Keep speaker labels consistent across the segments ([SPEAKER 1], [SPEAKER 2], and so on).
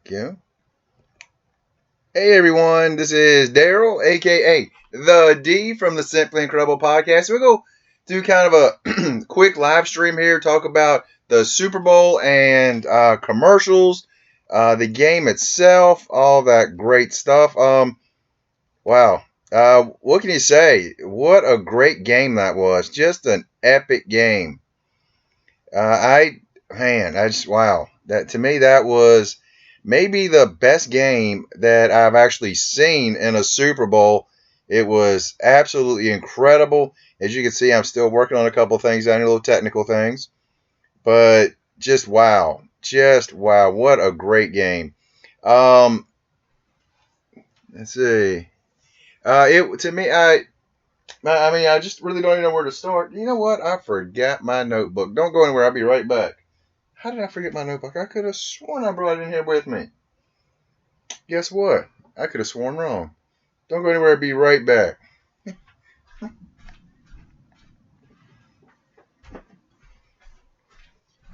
[SPEAKER 1] Go. Hey everyone, this is Daryl, aka the D from the Simply Incredible podcast. We're going to do kind of a quick live stream here, talk about the Super Bowl and commercials, the game itself, all that great stuff. Wow. What can you say? What a great game that was! Just an epic game. I just wow. That to me that was maybe the best game that I've actually seen in a Super Bowl. It was absolutely incredible. As you can see, I'm still working on a couple things down here, little technical things, but just wow, what a great game. Um, let's see. It to me, I mean, I just really don't even know where to start. You know what? I forgot my notebook. Don't go anywhere. I'll be right back. How did I forget my notebook? I could have sworn I brought it in here with me. Guess what? I could have sworn wrong. Don't go anywhere. I'll be right back.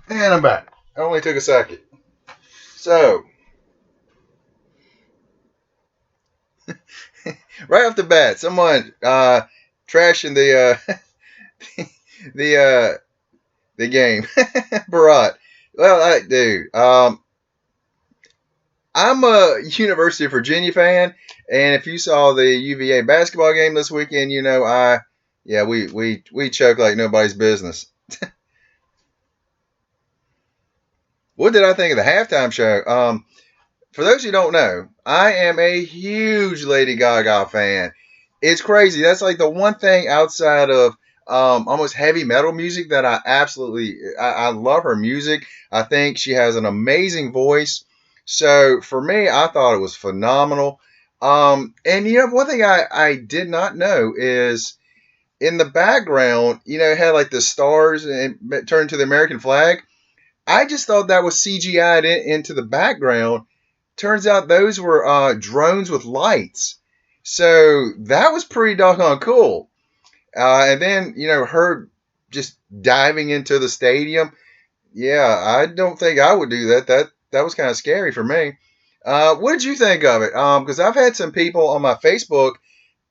[SPEAKER 1] And I'm back. It only took a second. So, right off the bat, someone trashing the the game. Barat. Well, dude, I'm a University of Virginia fan, and if you saw the UVA basketball game this weekend, you know we choked like nobody's business. What did I think of the halftime show? For those who don't know, I am a huge Lady Gaga fan. It's crazy. That's like the one thing outside of almost heavy metal music that I love her music. I think she has an amazing voice. So for me, I thought it was phenomenal. And you know, one thing I did not know is in the background, you know, it had like the stars and turned to the American flag. I just thought that was CGI'd into the background. Turns out those were drones with lights. So that was pretty doggone cool. And then, you know, her just diving into the stadium. Yeah, I don't think I would do that. That was kind of scary for me. What did you think of it? Because I've had some people on my Facebook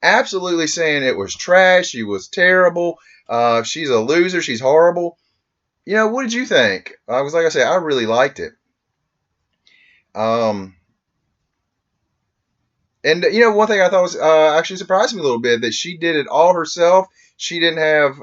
[SPEAKER 1] absolutely saying it was trash. She was terrible. She's a loser. She's horrible. You know, what did you think? Because like I said, I really liked it. Um, And you know, one thing I thought was actually surprised me a little bit that she did it all herself. She didn't have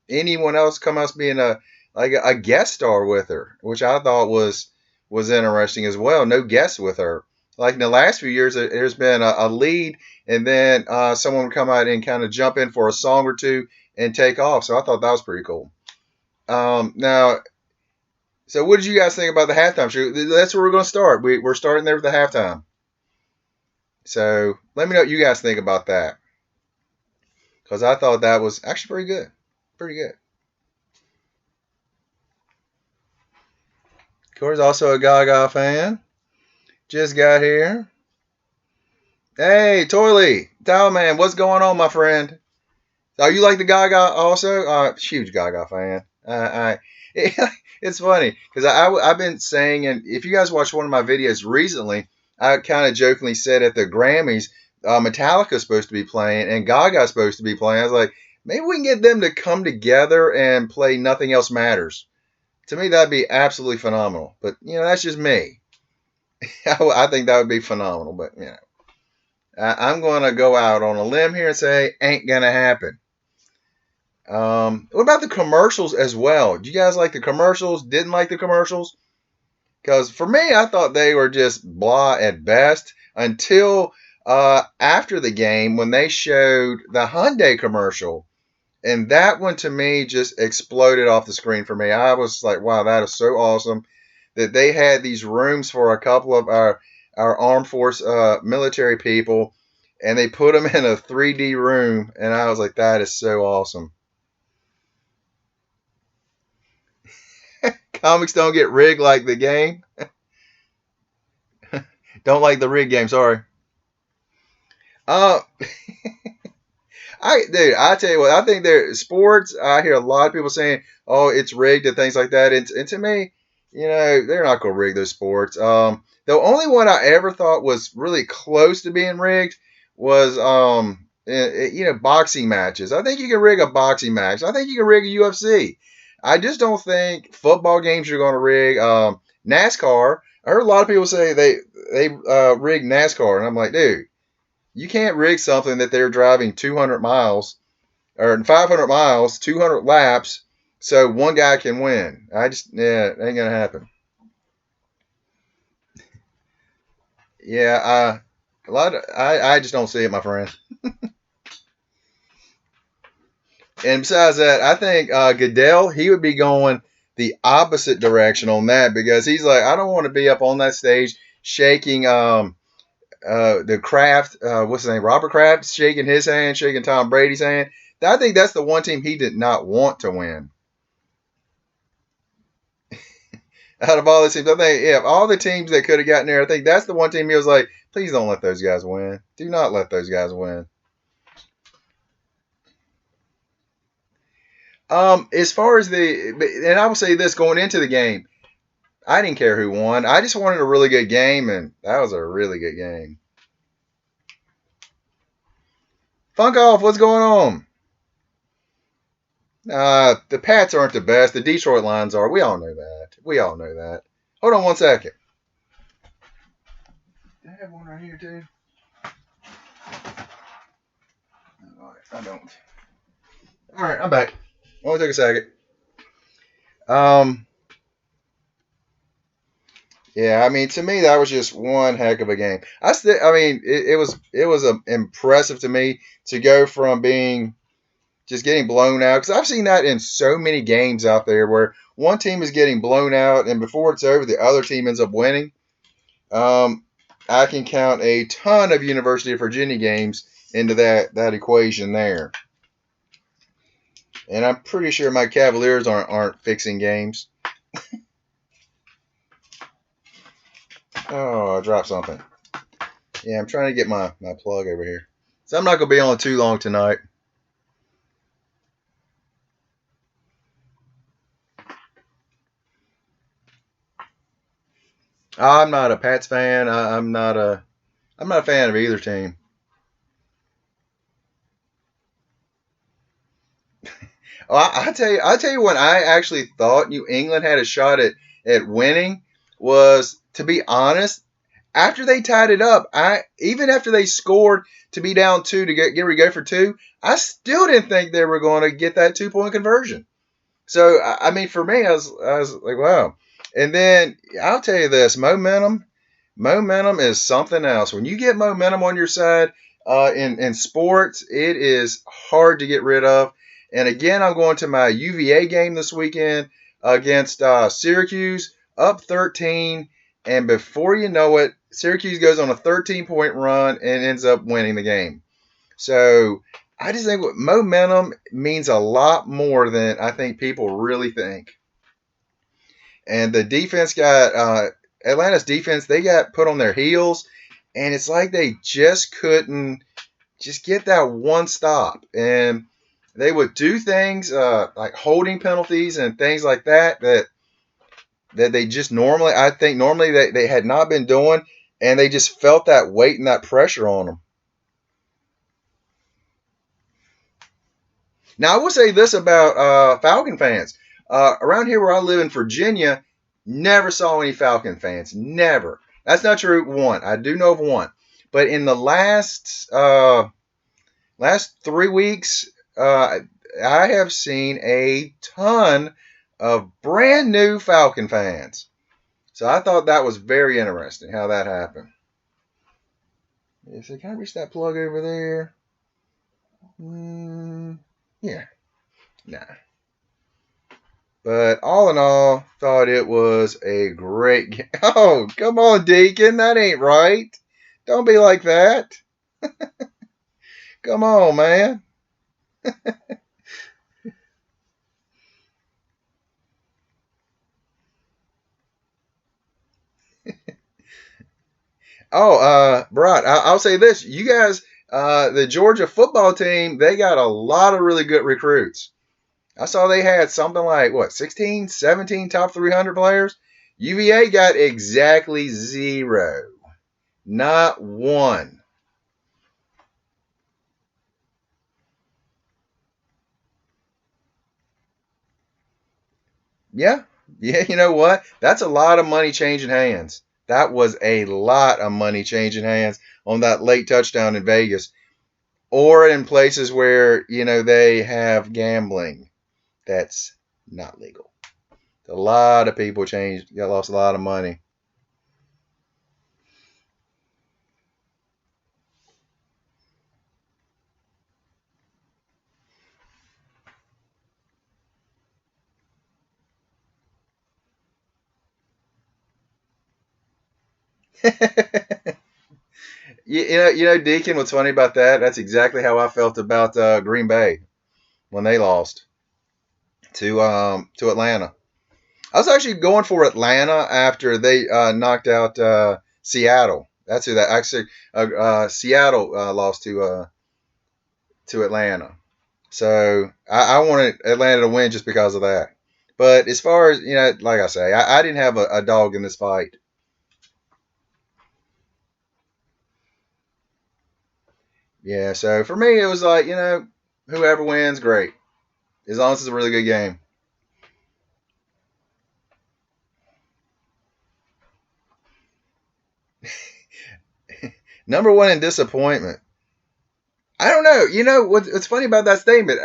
[SPEAKER 1] anyone else come out being a guest star with her, which I thought was interesting as well. No guests with her. Like in the last few years, there's been a lead, and then someone would come out and kind of jump in for a song or two and take off. So I thought that was pretty cool. Now, so what did you guys think about the halftime show? That's where we're going to start. We're starting there with the halftime. So let me know what you guys think about that. Because I thought that was actually pretty good. Pretty good. Corey's also a Gaga fan. Just got here. Hey, Toily, Towel Man, what's going on, my friend? Are you like the Gaga also? Huge Gaga fan. It's funny because I've been saying, and if you guys watched one of my videos recently, I kind of jokingly said at the Grammys, Metallica's supposed to be playing and Gaga's supposed to be playing. I was like, maybe we can get them to come together and play Nothing Else Matters. To me, that'd be absolutely phenomenal. But you know, that's just me. I think that would be phenomenal. But you know, I'm going to go out on a limb here and say, ain't gonna happen. What about the commercials as well? Do you guys like the commercials? Didn't like the commercials? Because for me, I thought they were just blah at best until after the game when they showed the Hyundai commercial. And that one to me just exploded off the screen for me. I was like, wow, that is so awesome that they had these rooms for a couple of our armed force military people and they put them in a 3D room. And I was like, that is so awesome. Comics don't get rigged like the game. Don't like the rig game, sorry. Uh, I tell you what, I think there sports. I hear a lot of people saying, "Oh, it's rigged" and things like that. And to me, They're not going to rig those sports. The only one I ever thought was really close to being rigged was, boxing matches. I think you can rig a boxing match. I think you can rig a UFC. I just don't think football games are going to rig. NASCAR. I heard a lot of people say they rig NASCAR, and I'm like, dude, you can't rig something that they're driving 200 miles or 500 miles, 200 laps, so one guy can win. It ain't gonna happen. Yeah, I just don't see it, my friend. And besides that, I think Goodell, he would be going the opposite direction on that because he's like, I don't want to be up on that stage shaking the Kraft, what's his name, Robert Kraft, shaking his hand, shaking Tom Brady's hand. I think that's the one team he did not want to win. Out of all the teams, I think, yeah, all the teams that could have gotten there, I think that's the one team he was like, please don't let those guys win. Do not let those guys win. As far as and I will say this going into the game, I didn't care who won. I just wanted a really good game, and that was a really good game. Funk off, what's going on? The Pats aren't the best. The Detroit Lions are. We all know that. We all know that. Hold on one second. I have one right here too. I don't. All right, I'm back. Only took a second. Um, yeah, I mean, to me, that was just one heck of a game. I mean, it was impressive to me to go from being just getting blown out because I've seen that in so many games out there where one team is getting blown out and before it's over, the other team ends up winning. Um, I can count a ton of University of Virginia games into that equation there, and I'm pretty sure my Cavaliers aren't fixing games. Oh, I dropped something. Yeah, I'm trying to get my plug over here. So I'm not going to be on too long tonight. I'm not a Pats fan. I'm not a fan of either team. Oh, I tell you when I actually thought New England had a shot at winning was, to be honest, after they tied it up. I even after they scored to be down two to get ready to go for two, I still didn't think they were going to get that 2 point conversion. So I mean, for me, I was like, wow. And then I'll tell you this, momentum is something else. When you get momentum on your side in sports, it is hard to get rid of. And again, I'm going to my UVA game this weekend against Syracuse, up 13, and before you know it, Syracuse goes on a 13-point run and ends up winning the game. So I just think momentum means a lot more than I think people really think. And the defense got Atlanta's defense. They got put on their heels, and it's like they just couldn't just get that one stop. And they would do things like holding penalties and things like that they just normally, I think normally they had not been doing, and they just felt that weight and that pressure on them. Now, I will say this about Falcon fans. Around here where I live in Virginia, never saw any Falcon fans. Never. That's not true. One. I do know of one. But in the last 3 weeks, I have seen a ton of brand new Falcon fans. So I thought that was very interesting how that happened. Yeah, so can I reach that plug over there? Yeah. Nah. But all in all, thought it was a great game. Oh, come on, Deacon. That ain't right. Don't be like that. Come on, man. Oh, Brad, I'll say this. You guys, the Georgia football team, they got a lot of really good recruits. I saw they had something like, what, 16, 17 top 300 players? UVA got exactly 0. Not one. Yeah. Yeah, you know what? That's a lot of money changing hands. That was a lot of money changing hands on that late touchdown in Vegas or in places where, they have gambling. That's not legal. A lot of people lost a lot of money. Deacon, what's funny about that? That's exactly how I felt about Green Bay when they lost to Atlanta. I was actually going for Atlanta after they knocked out Seattle. That's who that actually Seattle lost to Atlanta. So I wanted Atlanta to win just because of that. But as far as like I say, I didn't have a dog in this fight. Yeah. So for me, it was like whoever wins, great, as long as it's a really good game. Number one in disappointment. I don't know. What's funny about that statement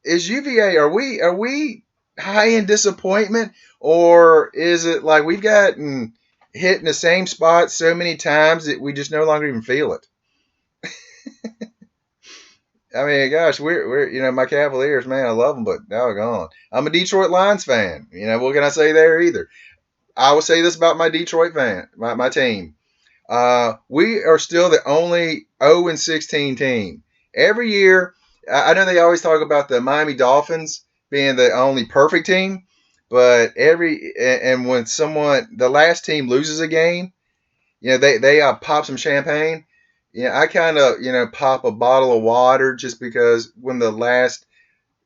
[SPEAKER 1] is UVA. Are we high in disappointment, or is it like we've gotten hit in the same spot so many times that we just no longer even feel it? I mean, gosh, we're my Cavaliers, man, I love them, but doggone, I'm a Detroit Lions fan. What can I say there either? I will say this about my Detroit fan, my team. We are still the only 0-16 team. Every year, I know they always talk about the Miami Dolphins being the only perfect team, but and when the last team loses a game, they pop some champagne. I kind of pop a bottle of water just because when the last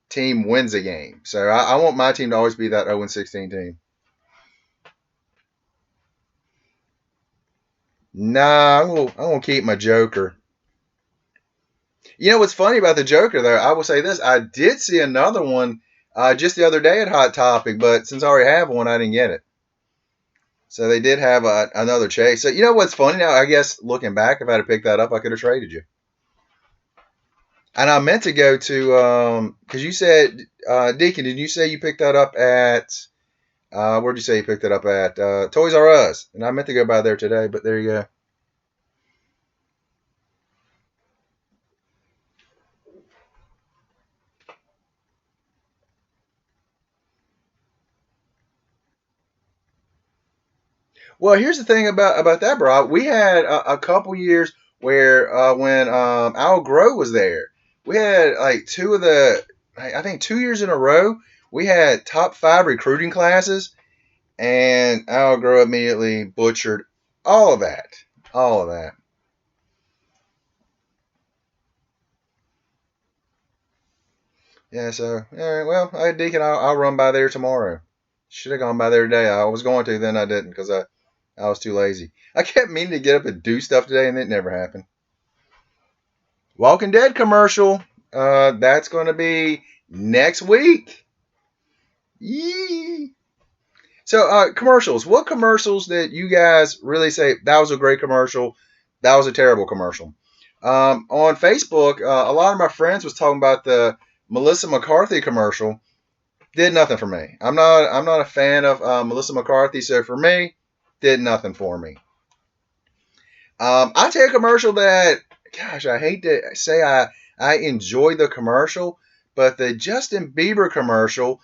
[SPEAKER 1] team wins a game. So I want my team to always be that 0-16 team. Nah, I'm gonna keep my Joker. What's funny about the Joker, though? I will say this: I did see another one just the other day at Hot Topic, but since I already have one, I didn't get it. So they did have another chase. So what's funny now? I guess looking back, if I had picked that up, I could have traded you. And I meant to go to because you said Deacon, did you say you picked that up at where'd you say you picked it up at? Toys R Us. And I meant to go by there today, but there you go. Well, here's the thing about that, bro. We had a couple years where when Al Groh was there, we had like I think 2 years in a row, we had top 5 recruiting classes, and Al Groh immediately butchered all of that, all of that. Yeah, so all right, well, I Deacon, I'll run by there tomorrow. Should have gone by there today. I was going to, then I didn't because I was too lazy. I kept meaning to get up and do stuff today, and it never happened. Walking Dead commercial. That's going to be next week. Yee. So, commercials. What commercials that you guys really say that was a great commercial? That was a terrible commercial. On Facebook, a lot of my friends was talking about the Melissa McCarthy commercial. Did nothing for me. I'm not a fan of Melissa McCarthy, so for me, did nothing for me. I take a commercial that, gosh, I hate to say I enjoy the commercial, but the Justin Bieber commercial,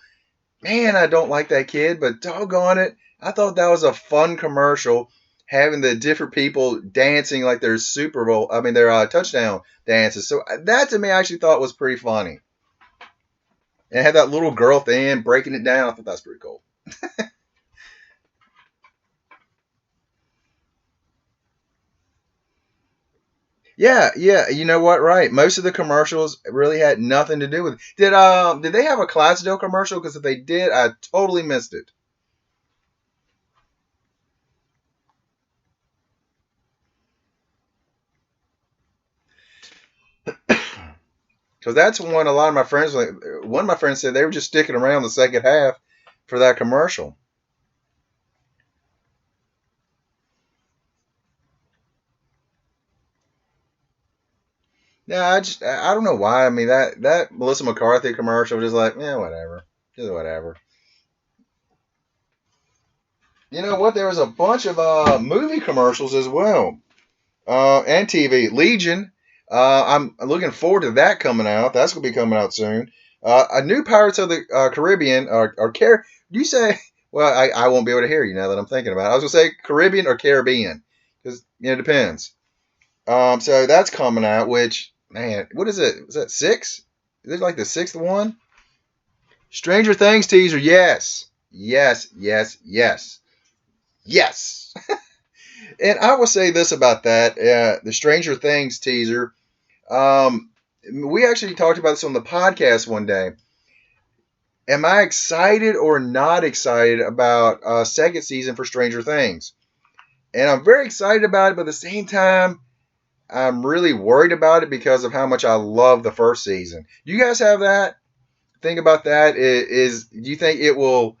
[SPEAKER 1] man, I don't like that kid, but doggone it, I thought that was a fun commercial, having the different people dancing like their Super Bowl, I mean their touchdown dances. So that to me, I actually thought was pretty funny. And it had that little girl at the end breaking it down. I thought that's pretty cool. Yeah, yeah. You know what? Right. Most of the commercials really had nothing to do with it. Did they have a Clydesdale commercial? Because if they did, I totally missed it. Because that's one a lot of my friends, one of my friends said they were just sticking around the second half for that commercial. Yeah, I don't know why. I mean that Melissa McCarthy commercial was just like, yeah, whatever. Just whatever. You know what? There was a bunch of movie commercials as well. And TV. Legion. I'm looking forward to that coming out. That's gonna be coming out soon. A new Pirates of the Caribbean or you say? Well, I won't be able to hear you now that I'm thinking about it. I was gonna say Caribbean or Caribbean because it depends. So that's coming out. Which man, what is it? Is that six? Is it like the sixth one? Stranger Things teaser. Yes, yes, yes, yes, yes. And I will say this about that: the Stranger Things teaser. Um, we actually talked about this on the podcast one day. Am I excited or not excited about second season for Stranger Things? And I'm very excited about it, but at the same time, I'm really worried about it because of how much I love the first season. Do you guys have that? Think about that. Do you think it will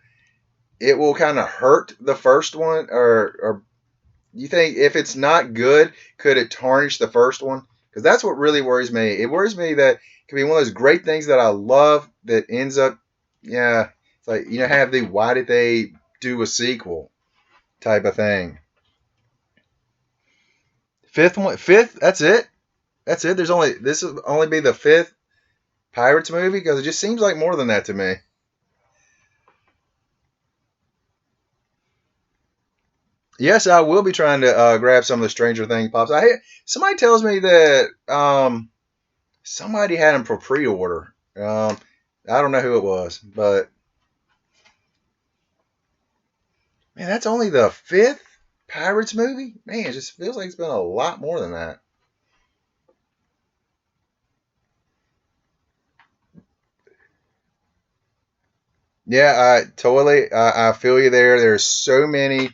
[SPEAKER 1] kind of hurt the first one, or do you think if it's not good, could it tarnish the first one? Because that's what really worries me. It worries me that it could be one of those great things that I love that ends up, yeah, it's like have the why did they do a sequel type of thing. Fifth one, fifth. That's it. That's it. This will only be the fifth Pirates movie because it just seems like more than that to me. Yes, I will be trying to grab some of the Stranger Things pops. Somebody tells me that somebody had them for pre-order. I don't know who it was, but man, that's only the fifth Pirates movie. Man, it just feels like it's been a lot more than that. Yeah, I totally. I feel you there. There's so many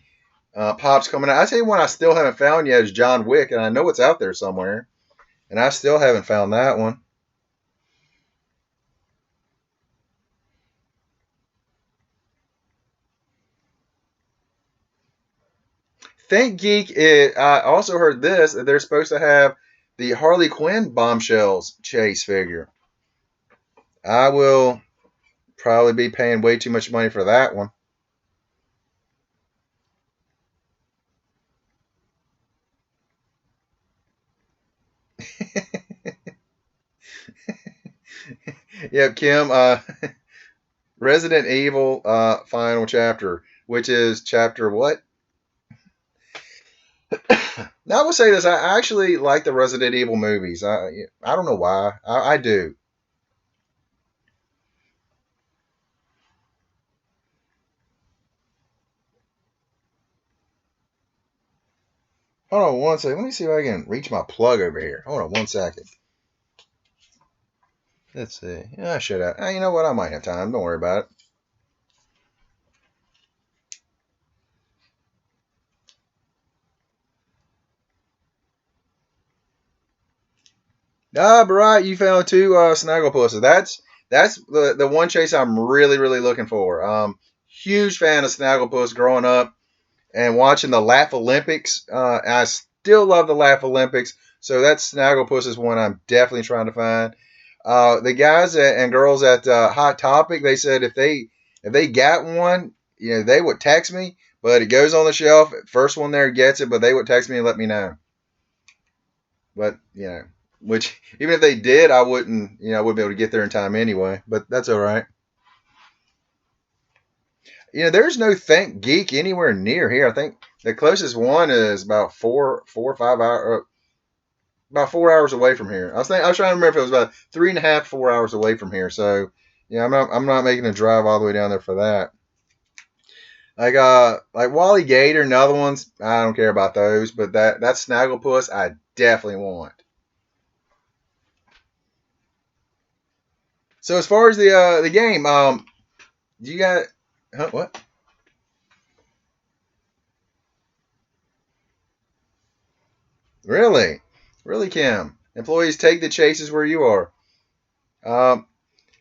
[SPEAKER 1] pops coming out. I tell you one I still haven't found yet is John Wick, and I know it's out there somewhere, and I still haven't found that one. Think Geek. I also heard this that they're supposed to have the Harley Quinn bombshells chase figure. I will probably be paying way too much money for that one. Yep, Kim. Resident Evil final chapter, which is chapter what? Now I will say this: I actually like the Resident Evil movies. I don't know why. I do. Hold on one second. Let me see if I can reach my plug over here. Hold on one second. Let's see. I should have. You know what? I might have time. Don't worry about it. Ah, right. You found two Snagglepusses. That's the one chase I'm really looking for. Huge fan of Snagglepuss growing up and watching the Laugh Olympics. I still love the Laugh Olympics. So that Snagglepuss is one I'm definitely trying to find. The guys and girls at Hot Topic, they said if they got one, they would text me. But it goes on the shelf. First one there gets it, but they would text me and let me know. But which even if they did, I wouldn't be able to get there in time anyway. But that's all right. There's no Thank Geek anywhere near here. I think the closest one is about 4 or 5 hours, about 4 hours away from here. I was trying to remember if it was about 3.5, 4 hours away from here. So I'm not making a drive all the way down there for that. Like Wally Gator and other ones, I don't care about those. But that Snagglepuss, I definitely want. So as far as the game, you got what? Really, really, Kim? Employees take the chases where you are. Um,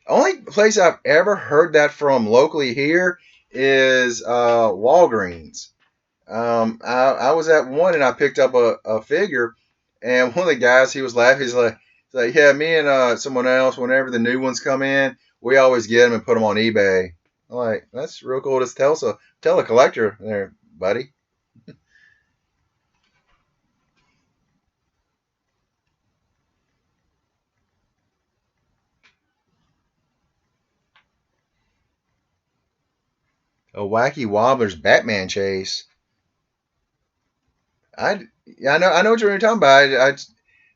[SPEAKER 1] only place I've ever heard that from locally here is Walgreens. I was at one and I picked up a figure, and one of the guys, he was laughing. He's like, yeah, me and someone else, whenever the new ones come in, we always get them and put them on eBay. I'm like, that's real cool to tell a collector there, buddy. A Wacky Wobbler's Batman chase. Yeah, I know what you're talking about.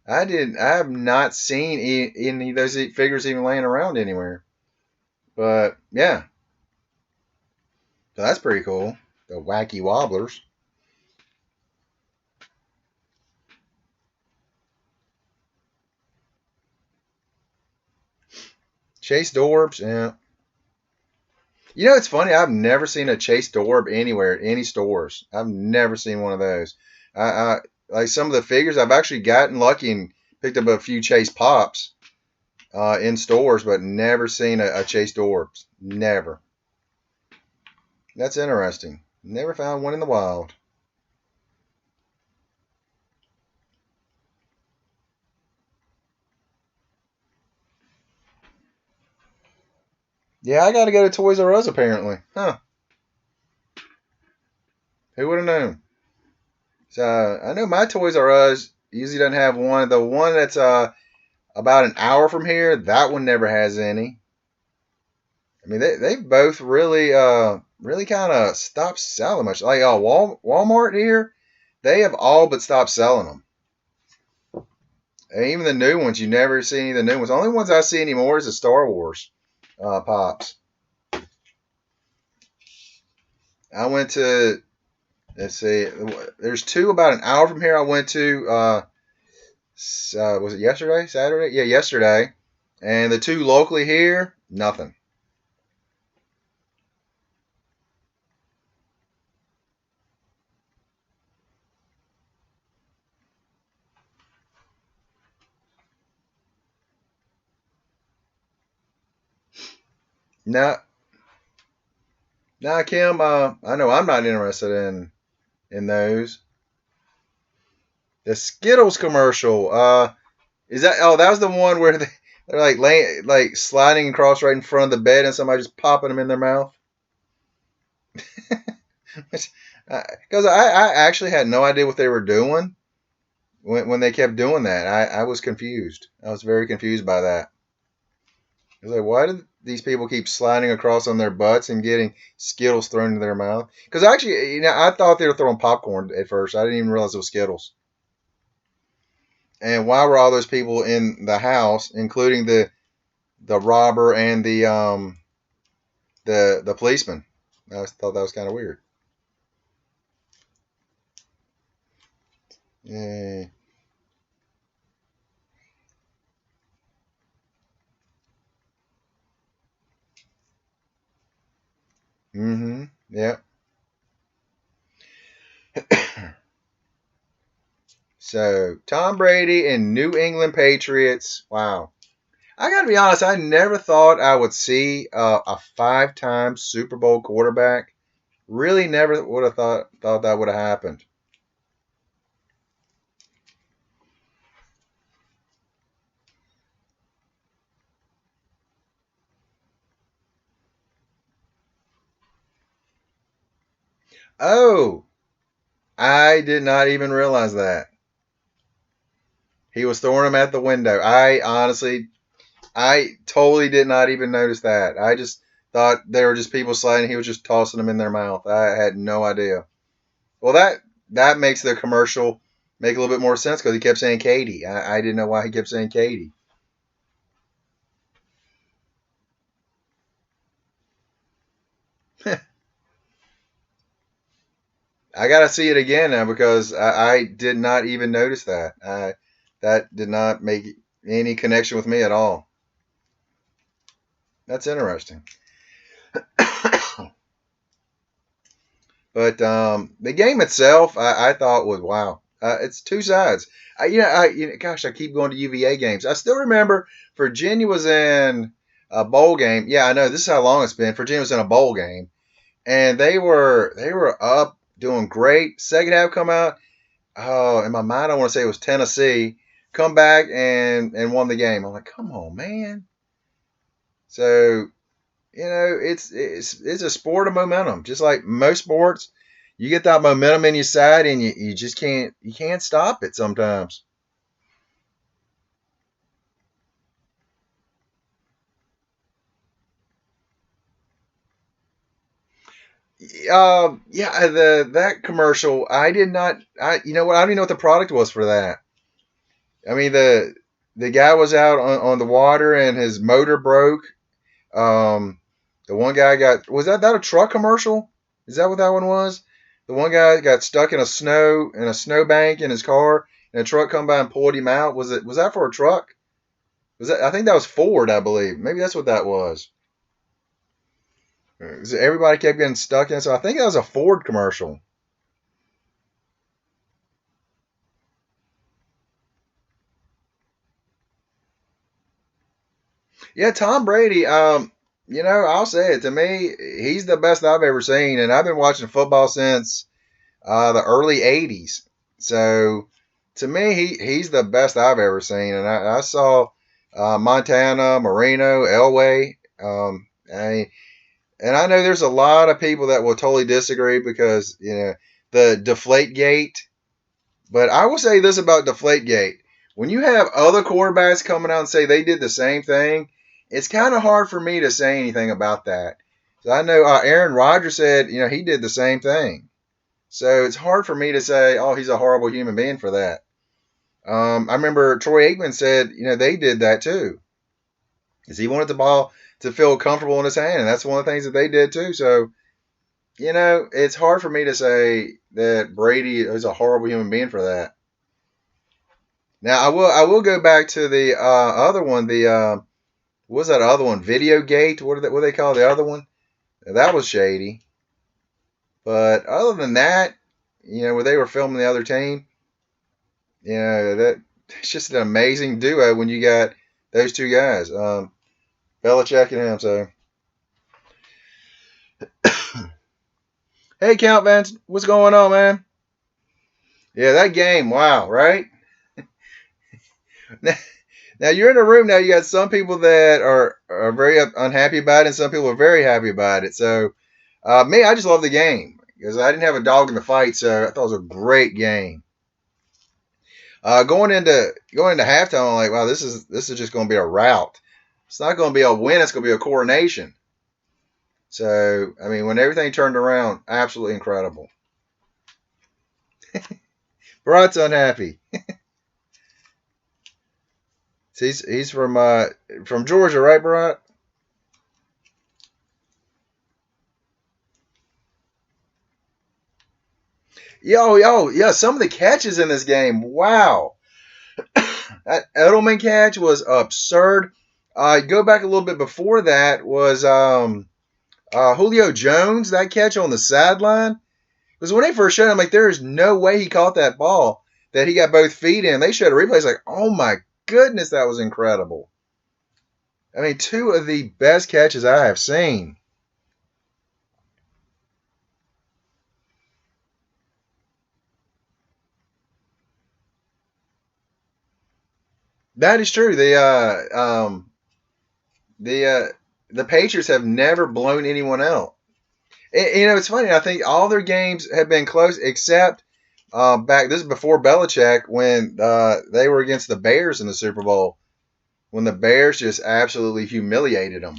[SPEAKER 1] I have not seen any of those figures even laying around anywhere. But yeah, so that's pretty cool. The Wacky Wobblers. Chase Dorbs, yeah. You know, it's funny. I've never seen a Chase Dorb anywhere at any stores. I've never seen one of those. I like some of the figures. I've actually gotten lucky and picked up a few Chase Pops in stores, but never seen a Chase Dorbs. Never. That's interesting. Never found one in the wild. Yeah, I got to go to Toys R Us apparently. Huh? Who would have known? So I know my Toys R Us usually doesn't have one. The one that's about an hour from here, that one never has any. I mean, they both really kind of stopped selling much. Like Walmart here, they have all but stopped selling them. And even the new ones, you never see any of the new ones. The only ones I see anymore is the Star Wars pops. I went to let's see, there's two about an hour from here. I went to was it yesterday, Saturday? Yeah, yesterday. And the two locally here, nothing. No, no, Kim. I know I'm not interested in those. The Skittles commercial. Is that? Oh, that was the one where they're like like sliding across right in front of the bed, and somebody just popping them in their mouth. Because I actually had no idea what they were doing when they kept doing that. I was confused. I was very confused by that. I was like, why did these people keep sliding across on their butts and getting Skittles thrown into their mouth? Because actually, I thought they were throwing popcorn at first. I didn't even realize it was Skittles. And why were all those people in the house, including the robber and the policeman? Thought that was kind of weird. Yeah. Mm-hmm. Yeah. So Tom Brady and New England Patriots. Wow. I got to be honest. I never thought I would see a five-time Super Bowl quarterback. Really, never would have thought that would have happened. Oh, I did not even realize that he was throwing them at the window. I totally did not even notice that. I just thought they were just people sliding. He was just tossing them in their mouth. I had no idea. Well, that makes the commercial make a little bit more sense because he kept saying Katie. I didn't know why he kept saying Katie. I gotta see it again now because I did not even notice that. That did not make any connection with me at all. That's interesting. But the game itself, I thought was wow. It's two sides. Gosh, I keep going to UVA games. I still remember Virginia was in a bowl game. Yeah, I know this is how long it's been. Virginia was in a bowl game, and they were up doing great. Second half come out. Oh, in my mind, I want to say it was Tennessee. Come back and won the game. I'm like, come on, man. So it's a sport of momentum. Just like most sports, you get that momentum in your side, and you just can't stop it sometimes. Yeah, the that commercial, I did not. I you know what? I don't even know what the product was for that. I mean the guy was out on the water and his motor broke. Um, the one guy got was that a truck commercial? Is that what that one was? The one guy got stuck in a snowbank in his car, and a truck come by and pulled him out. Was that for a truck? Was that I think that was Ford, I believe. Maybe that's what that was. Everybody kept getting stuck in, so I think that was a Ford commercial. Yeah, Tom Brady. I'll say it to me, he's the best I've ever seen, and I've been watching football since the early '80s. So to me, he's the best I've ever seen, and I saw Montana, Marino, Elway. And I know there's a lot of people that will totally disagree because the Deflate Gate. But I will say this about Deflategate. When you have other quarterbacks coming out and say they did the same thing, it's kind of hard for me to say anything about that. So I know Aaron Rodgers said, he did the same thing. So it's hard for me to say, oh, he's a horrible human being for that. I remember Troy Aikman said, they did that too. Because he wanted the ball to feel comfortable in his hand. And that's one of the things that they did too. So, it's hard for me to say that Brady is a horrible human being for that. Now I will go back to the other one. The what was that other one? Video Gate. What do they call the other one? That was shady. But other than that, where they were filming the other team, that it's just an amazing duo when you got those two guys, Belichick and him. So hey, Count Vance, what's going on, man? Yeah, that game. Wow, right? Now you're in a room now. You got some people that are very unhappy about it, and some people are very happy about it. So, me, I just love the game because I didn't have a dog in the fight, so I thought it was a great game. Going into halftime, I'm like, wow, this is just going to be a rout. It's not going to be a win. It's going to be a coronation. So, I mean, when everything turned around, absolutely incredible. Brod's unhappy. He's from Georgia, right, Brod? Yo, yeah. Some of the catches in this game, wow. That Edelman catch was absurd. Go back a little bit before that was Julio Jones, that catch on the sideline. Because when they first showed him, like, there is no way he caught that ball, that he got both feet in. They showed a replay. It's like, oh my goodness, that was incredible. I mean, two of the best catches I have seen. That is true. The the Patriots have never blown anyone out. It's funny. I think all their games have been close, except back. This is before Belichick when they were against the Bears in the Super Bowl. When the Bears just absolutely humiliated them.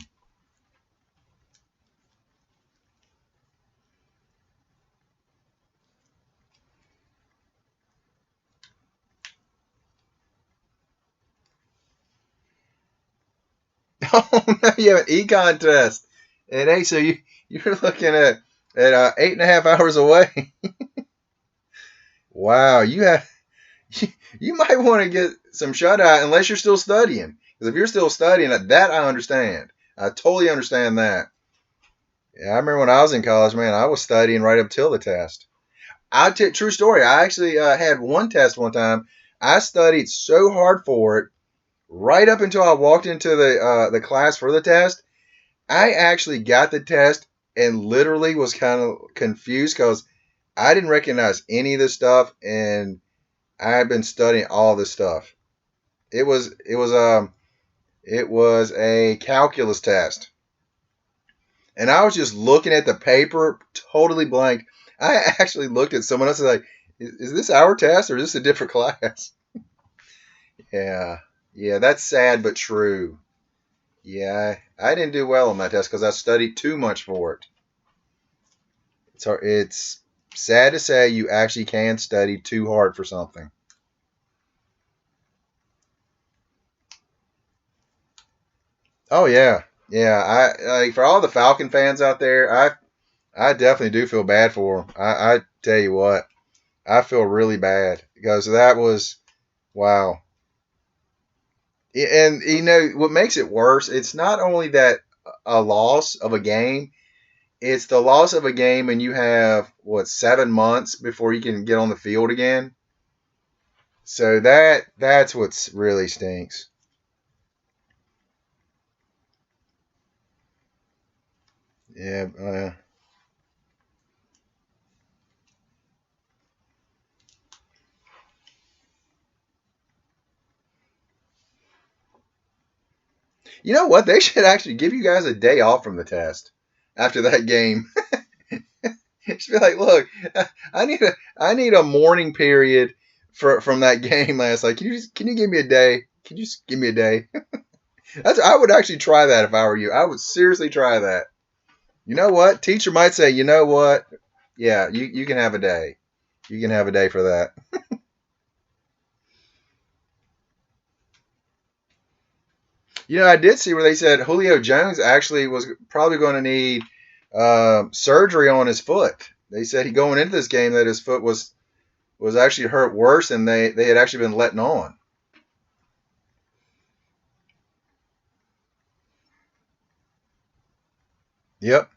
[SPEAKER 1] Oh no, you have an econ test, and hey, so you're looking at 8.5 hours away. Wow, you might want to get some shut eye unless you're still studying. Because if you're still studying, that I understand. I totally understand that. Yeah, I remember when I was in college, man, I was studying right up till the test. True story. I actually had one test one time. I studied so hard for it right up until I walked into the class for the test. I actually got the test and literally was kind of confused because I didn't recognize any of this stuff, and I had been studying all this stuff. It was a calculus test, and I was just looking at the paper, totally blank. I actually looked at someone else and like, is this our test or is this a different class? Yeah, yeah, that's sad but true. Yeah, I didn't do well on my test because I studied too much for it. It's sad to say you actually can study too hard for something. Oh yeah, yeah. I like for all the Falcon fans out there. I definitely do feel bad for them. I tell you what, I feel really bad because that was wow. And you know what makes it worse? It's not only that a loss of a game. It's the loss of a game, and you have what 7 months before you can get on the field again. So that's what's really stinks. Yeah. You know what? They should actually give you guys a day off from the test after that game. Just be like, look, I need a morning period from that game last night. Can you give me a day? Can you just give me a day? I would actually try that if I were you. I would seriously try that. You know what? Teacher might say, you know what? Yeah, you can have a day. You can have a day for that. You know, I did see where they said Julio Jones actually was probably going to need surgery on his foot. They said he going into this game that his foot was actually hurt worse than they had actually been letting on. Yep,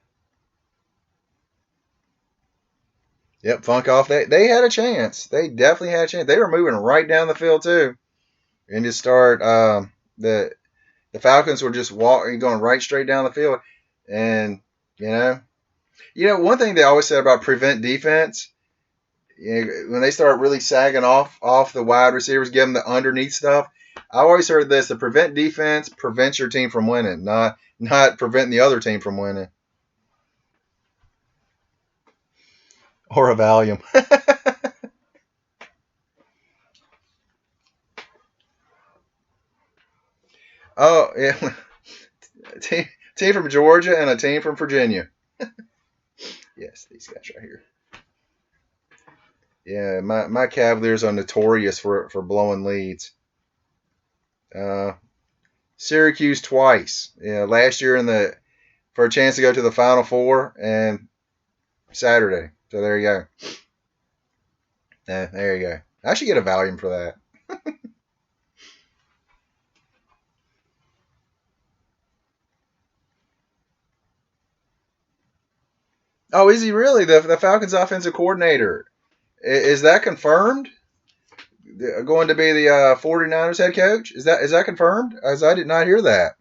[SPEAKER 1] yep. Funk off. They had a chance. They definitely had a chance. They were moving right down the field too, and just start the Falcons were just walking going right straight down the field, and you know one thing they always said about prevent defense. When they start really sagging off the wide receivers, give them the underneath stuff. I always heard this: the prevent defense prevents your team from winning, not preventing the other team from winning. Or a Valium. Oh yeah, team from Georgia and a team from Virginia. Yes, these guys right here. Yeah, my Cavaliers are notorious for blowing leads. Uh, Syracuse twice. Yeah, last year in the for a chance to go to the Final Four and Saturday. So there you go. Yeah, there you go. I should get a Valium for that. Oh, is he really the Falcons offensive coordinator? Is that confirmed? Going to be the 49ers head coach? Is that confirmed? As I did not hear that.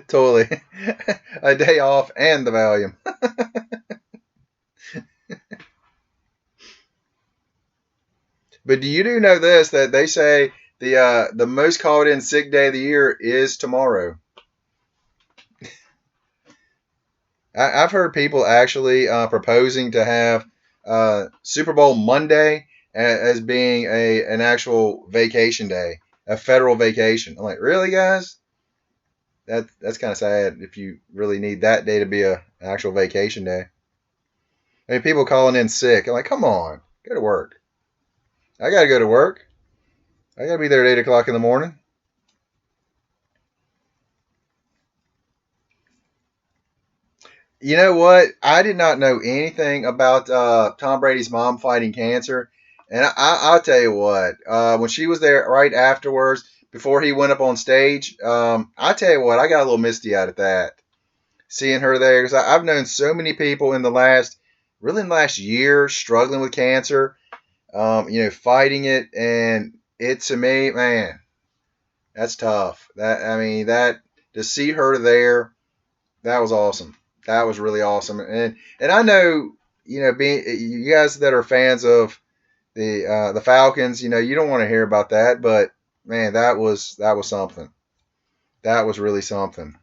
[SPEAKER 1] Totally. A day off and the Valium. But do know this that they say the most called in sick day of the year is tomorrow. I've heard people actually proposing to have Super Bowl Monday as being an actual vacation day, a federal vacation. I'm like, really, guys? That's kind of sad if you really need that day to be an actual vacation day. I mean, people calling in sick. I'm like, come on, go to work. I gotta go to work. I gotta be there at 8 o'clock in the morning. You know what? I did not know anything about Tom Brady's mom fighting cancer, and I'll tell you what. When she was there right afterwards, before he went up on stage, I tell you what, I got a little misty out of that. seeing her there, because I've known so many people in the last, really in the last year, struggling with cancer, fighting it, and it to me, man, that's tough. That I mean, that to see her there, that was awesome. That was really awesome, and I know, being you guys that are fans of the Falcons, you don't want to hear about that, but man, that was something. That was really something.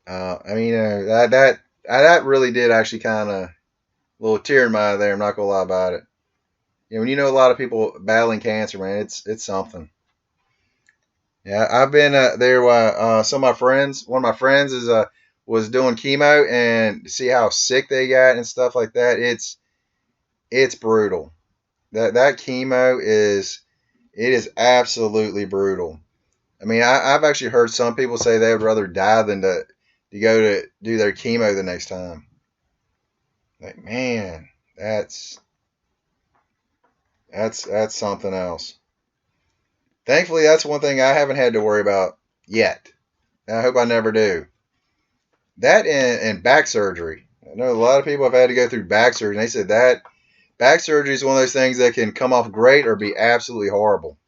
[SPEAKER 1] I mean, that really did actually kind of a little tear in my eye there. I'm not gonna lie about it. When you know a lot of people battling cancer, man, it's something. Yeah, I've been there. Some of my friends, one of my friends is was doing chemo, and to see how sick they got and stuff like that. It's brutal. That chemo is absolutely brutal. I mean, I've actually heard some people say they would rather die than to go to do their chemo the next time. Like, man, that's that's something else. Thankfully, that's one thing I haven't had to worry about yet. And I hope I never do. That and back surgery. I know a lot of people have had to go through back surgery, and they said that back surgery is one of those things that can come off great or be absolutely horrible.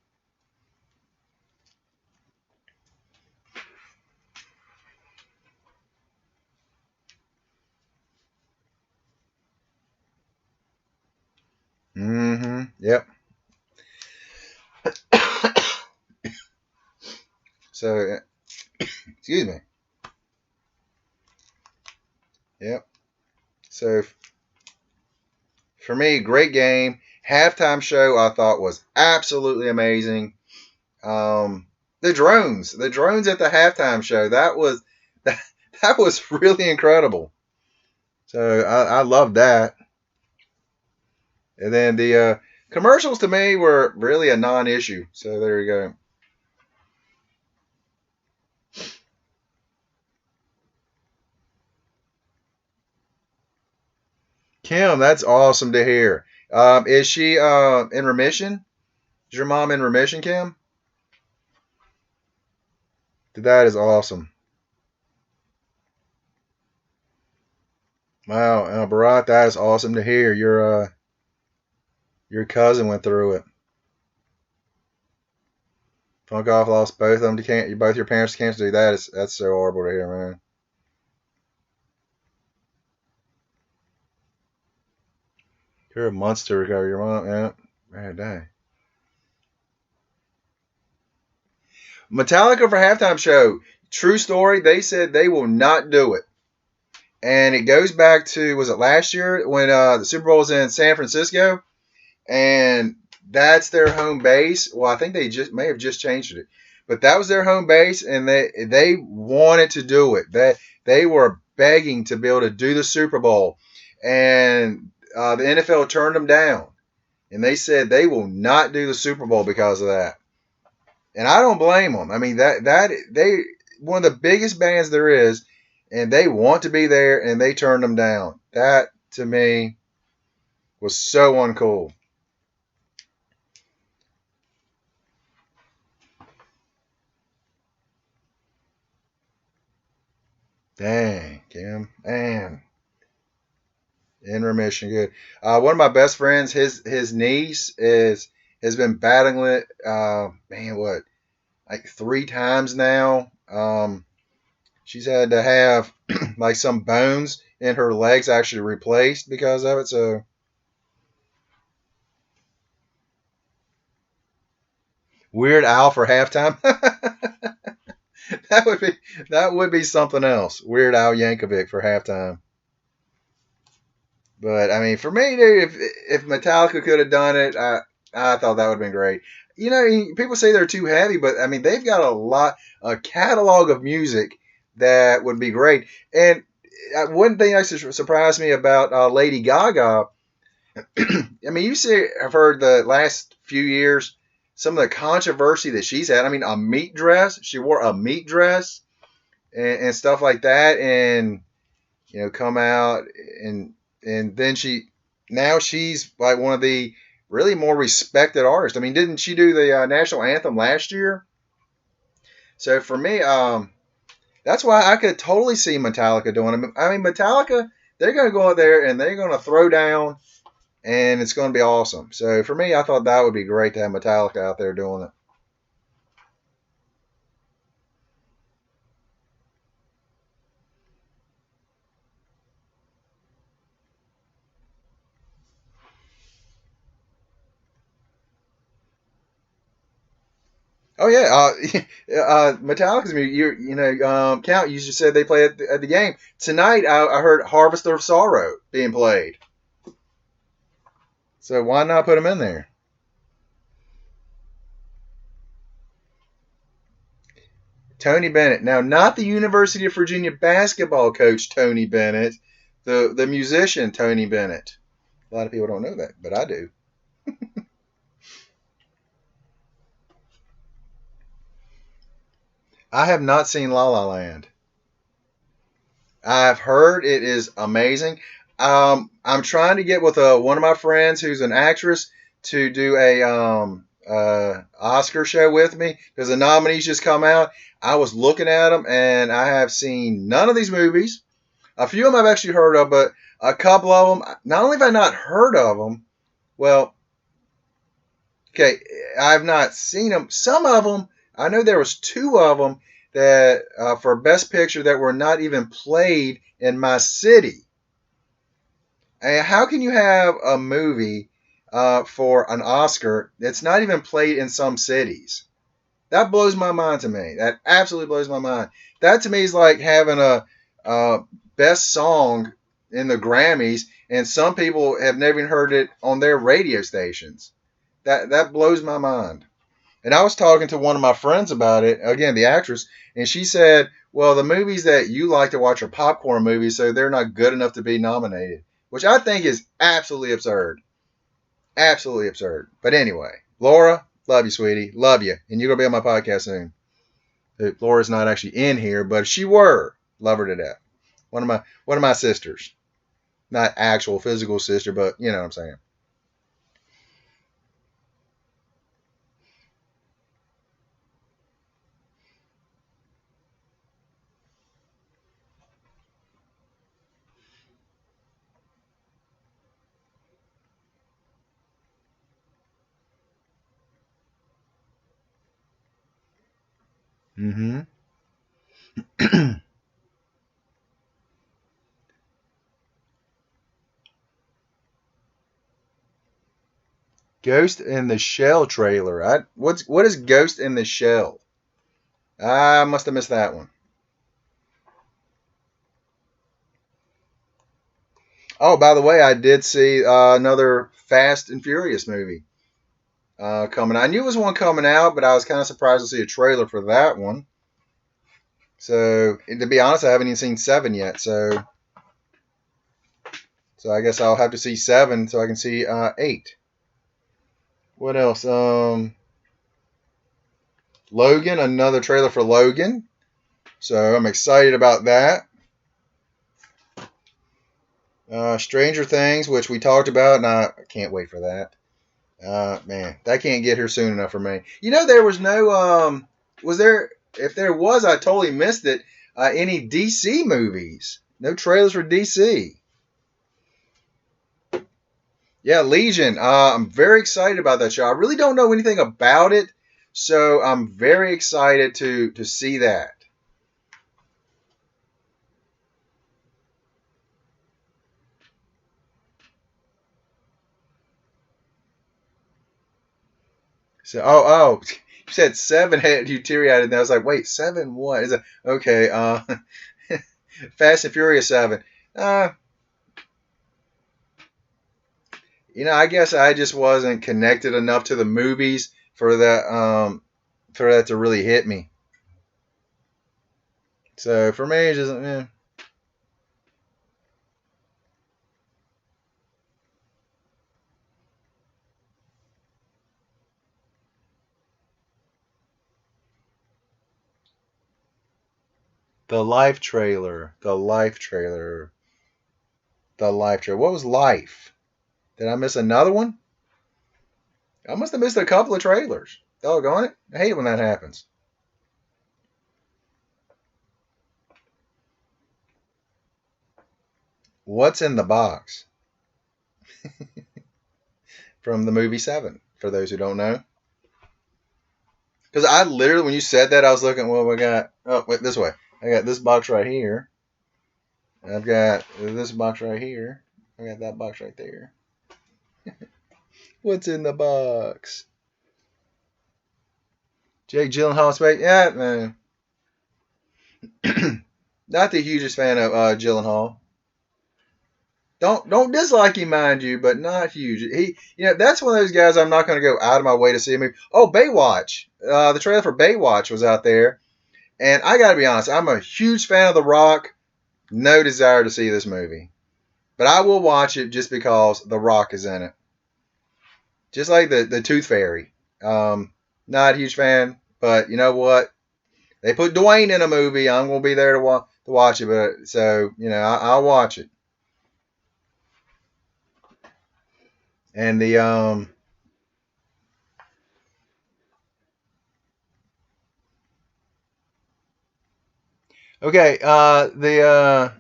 [SPEAKER 1] Mm-hmm. Yep. So, excuse me. Yep. So for me, great game. Halftime show I thought was absolutely amazing. The drones at the halftime show, that, that was really incredible. So I love that. And then the commercials to me were really a non-issue. So there you go. Kim, that's awesome to hear. Is she in remission? Is your mom in remission, Kim? That is awesome. Wow, Barat, that is awesome to hear. Your cousin went through it. Funk off lost both of them to can't both your parents to cancer. That's so horrible to hear, man. You're a months to recover. Your mom, yeah, man, dang. Metallica for halftime show. True story. They said they will not do it, and it goes back to, was it last year when the Super Bowl was in San Francisco, and that's their home base. Well, I think they just may have just changed it, but that was their home base, and they wanted to do it. They were begging to be able to do the Super Bowl, and the NFL turned them down, and they said they will not do the Super Bowl because of that. And I don't blame them. I mean, that they one of the biggest bands there is, and they want to be there, and they turned them down. That to me was so uncool. Dang, Kim, man, in remission, good. One of my best friends, his niece is has been battling it. Man, what, like 3 times now. She's had to have like some bones in her legs actually replaced because of it. So Weird Al for halftime. that would be that would be something else. Weird Al Yankovic for halftime. But I mean, for me, dude, if Metallica could have done it, I thought that would have been great. People say they're too heavy, but I mean, they've got a catalog of music that would be great. And one thing that surprised me about Lady Gaga, I mean, you see, I've heard the last few years some of the controversy that she's had. I mean, a meat dress. She wore a meat dress and stuff like that, and come out and then now she's like one of the really more respected artists. I mean, didn't she do the national anthem last year? So for me, that's why I could totally see Metallica doing it. I mean, Metallica, they're going to go out there and they're going to throw down, and it's going to be awesome. So for me, I thought that would be great to have Metallica out there doing it. Oh yeah, Metallica's music. Count. You just said they play at the game tonight. I heard "Harvester of Sorrow" being played. So why not put them in there? Tony Bennett. Now, not the University of Virginia basketball coach Tony Bennett, the musician Tony Bennett. A lot of people don't know that, but I do. I have not seen La La Land. I've heard it is amazing. I'm trying to get with one of my friends who's an actress to do a Oscar show with me because the nominees just come out. I was looking at them and I have seen none of these movies. A few of them I've actually heard of, but a couple of them, not only have I not heard of them, well, okay, I've not seen them. Some of them, I know there was two of them that for Best Picture that were not even played in my city. And how can you have a movie for an Oscar that's not even played in some cities? That blows my mind to me. That absolutely blows my mind. That to me is like having a best song in the Grammys, and some people have never even heard it on their radio stations. That blows my mind. And I was talking to one of my friends about it, again, the actress, and she said, well, the movies that you like to watch are popcorn movies, so they're not good enough to be nominated, which I think is absolutely absurd. Absolutely absurd. But anyway, Laura, love you, sweetie. Love you. And you're going to be on my podcast soon. Laura's not actually in here, but if she were, love her to death. One of my sisters. Not actual physical sister, but you know what I'm saying. Mm-hmm. Ghost in the Shell trailer. What is Ghost in the Shell? I must have missed that one. Oh, by the way, I did see another Fast and Furious movie coming out. I knew it was one coming out, but I was kind of surprised to see a trailer for that one. So, to be honest, I haven't even seen seven yet. So I guess I'll have to see seven so I can see eight. What else? Logan, another trailer for Logan. So I'm excited about that. Stranger Things, which we talked about, and I can't wait for that. Man, that can't get here soon enough for me. There was no, was there, if there was, I totally missed it. Any DC movies? No trailers for DC. Yeah, Legion. I'm very excited about that show. I really don't know anything about it, so I'm very excited to see that. So, you said seven had you teary eyed, and I was like, wait, seven what? Is it okay? Fast and Furious seven. Uh, I guess I just wasn't connected enough to the movies for that to really hit me. So for me, it's just the Life trailer, the Life trailer, the Life trailer. What was Life? Did I miss another one? I must have missed a couple of trailers. Doggone it! I hate it when that happens. What's in the box? From the movie Seven, for those who don't know. Because I literally, when you said that, I was looking, well, we got, oh, wait, this way. I got this box right here. I've got this box right here. I got that box right there. What's in the box? Jake Gyllenhaal's face? Yeah, man. Not the hugest fan of Gyllenhaal. Don't dislike him, mind you, but not huge. That's one of those guys I'm not going to go out of my way to see him. Oh, Baywatch. The trailer for Baywatch was out there, and I got to be honest, I'm a huge fan of The Rock. No desire to see this movie, but I will watch it just because The Rock is in it. Just like the Tooth Fairy. Not a huge fan, but you know what? They put Dwayne in a movie. I'm going to be there to watch it, but so I'll watch it. And the okay, the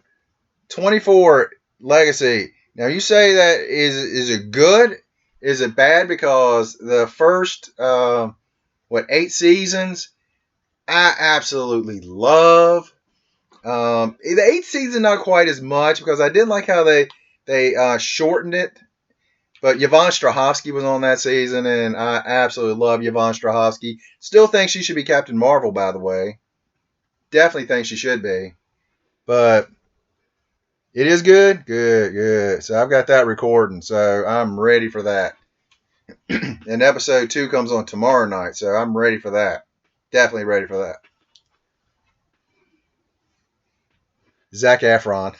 [SPEAKER 1] 24 Legacy. Now you say that is it good? Is it bad? Because the first 8 seasons I absolutely love. The eighth season not quite as much because I didn't like how they shortened it. But Yvonne Strahovski was on that season, and I absolutely love Yvonne Strahovski. Still think she should be Captain Marvel, by the way. Definitely think she should be. But it is good? Good, good. So I've got that recording, so I'm ready for that. And episode 2 comes on tomorrow night, so I'm ready for that. Definitely ready for that. Zac Efron.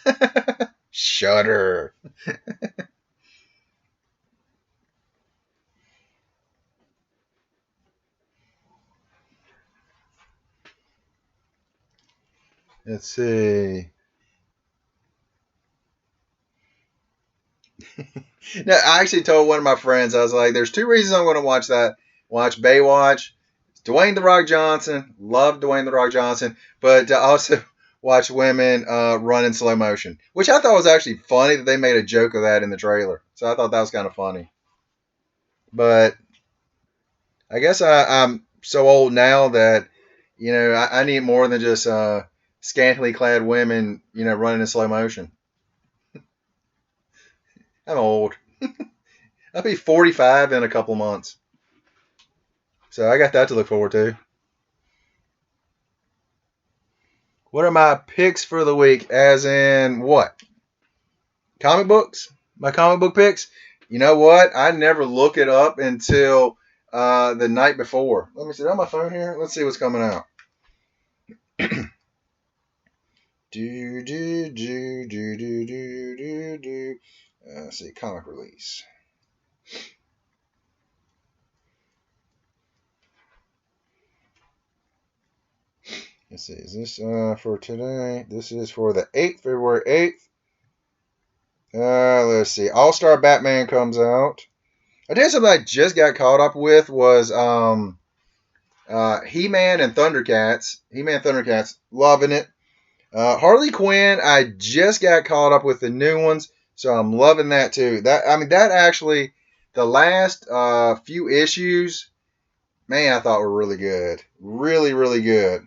[SPEAKER 1] Shudder. Let's see. No, I actually told one of my friends, I was like, there's 2 reasons I'm going to watch that. Watch Baywatch. Dwayne The Rock Johnson. Love Dwayne The Rock Johnson. But to also watch women run in slow motion, which I thought was actually funny that they made a joke of that in the trailer. So I thought that was kind of funny. But I guess I'm so old now that, I need more than just scantily clad women, running in slow motion. I'm old. I'll be 45 in a couple months. So I got that to look forward to. What are my picks for the week? As in what? Comic books? My comic book picks? You know what? I never look it up until the night before. Let me see. On my phone here. Let's see what's coming out. Let's see. Comic release. Let's see. Is this for today? This is for the 8th, February 8th. Let's see. All Star Batman comes out. I did something I just got caught up with was He-Man and Thundercats. He-Man Thundercats, loving it. Harley Quinn, I just got caught up with the new ones, so I'm loving that too. That actually, the last few issues, man, I thought were really good, really, really good.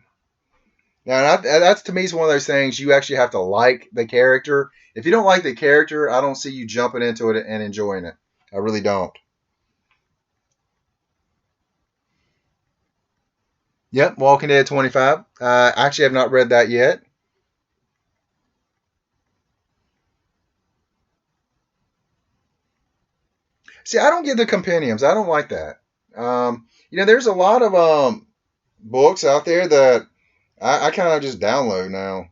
[SPEAKER 1] Now that's to me is one of those things you actually have to like the character. If you don't like the character, I don't see you jumping into it and enjoying it. I really don't. Yep, Walking Dead 25. Actually, have not read that yet. See, I don't get the compendiums. I don't like that. There's a lot of books out there that I kind of just download now.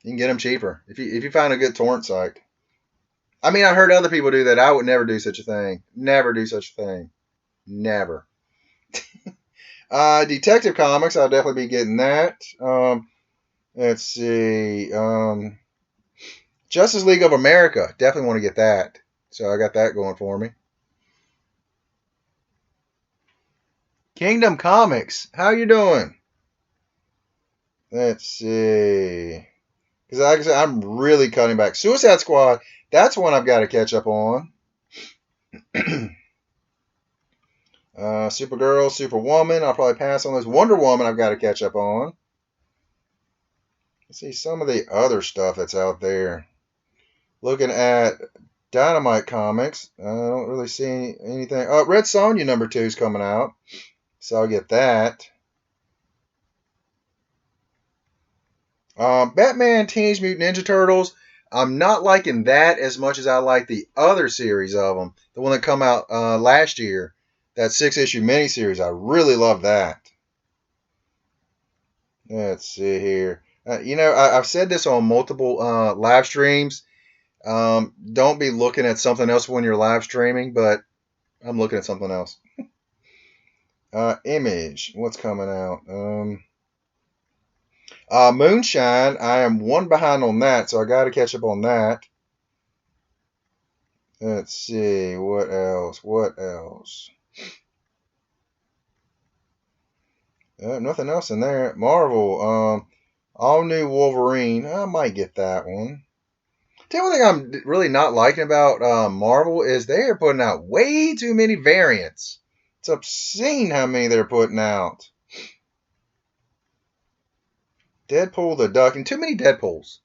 [SPEAKER 1] You can get them cheaper if you find a good torrent site. I mean, I heard other people do that. I would never do such a thing. Never do such a thing. Never. Detective Comics, I'll definitely be getting that. Let's see. Justice League of America, definitely want to get that. So I got that going for me. Kingdom Comics, how you doing? Let's see. Because like I said, I'm really cutting back. Suicide Squad, that's one I've got to catch up on. Supergirl, Superwoman, I'll probably pass on those. Wonder Woman, I've got to catch up on. Let's see some of the other stuff that's out there. Looking at Dynamite Comics, I don't really see anything. Oh, Red Sonja #2 is coming out, so I'll get that. Batman Teenage Mutant Ninja Turtles, I'm not liking that as much as I like the other series of them. The one that come out last year, that 6-issue miniseries. I really love that. Let's see here. I've said this on multiple live streams. Don't be looking at something else when you're live streaming, but I'm looking at something else. Image, what's coming out? Moonshine, I am one behind on that, so I got to catch up on that. Let's see, what else? Nothing else in there. Marvel, all new Wolverine. I might get that one. Tell you one thing I'm really not liking about Marvel is they are putting out way too many variants. It's obscene how many they're putting out. Deadpool the Duck, and too many Deadpools.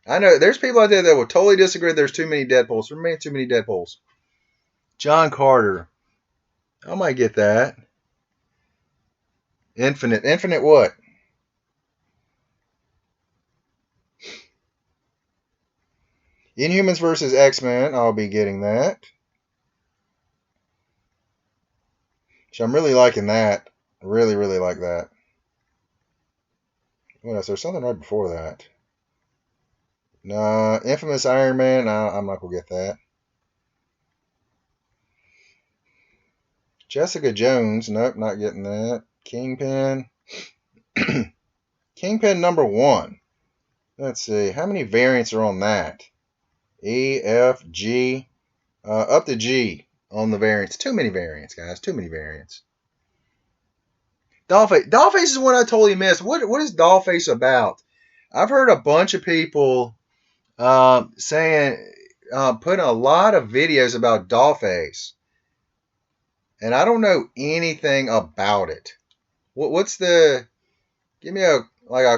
[SPEAKER 1] I know there's people out there that will totally disagree. There's too many Deadpools. For me, too many Deadpools. John Carter. I might get that. Infinite. Infinite what? Inhumans versus X-Men. I'll be getting that. So I'm really liking that. Really, really like that. What else? There's something right before that. Nah, Infamous Iron Man. Nah, I'm not going to get that. Jessica Jones. Nope, not getting that. Kingpin. Kingpin #1. Let's see. How many variants are on that? E, F, G. Up to G on the variants. Too many variants, guys. Too many variants. Dollface. Dollface is one I totally missed. What is Dollface about? I've heard a bunch of people saying, putting a lot of videos about Dollface, and I don't know anything about it. What's the? Give me a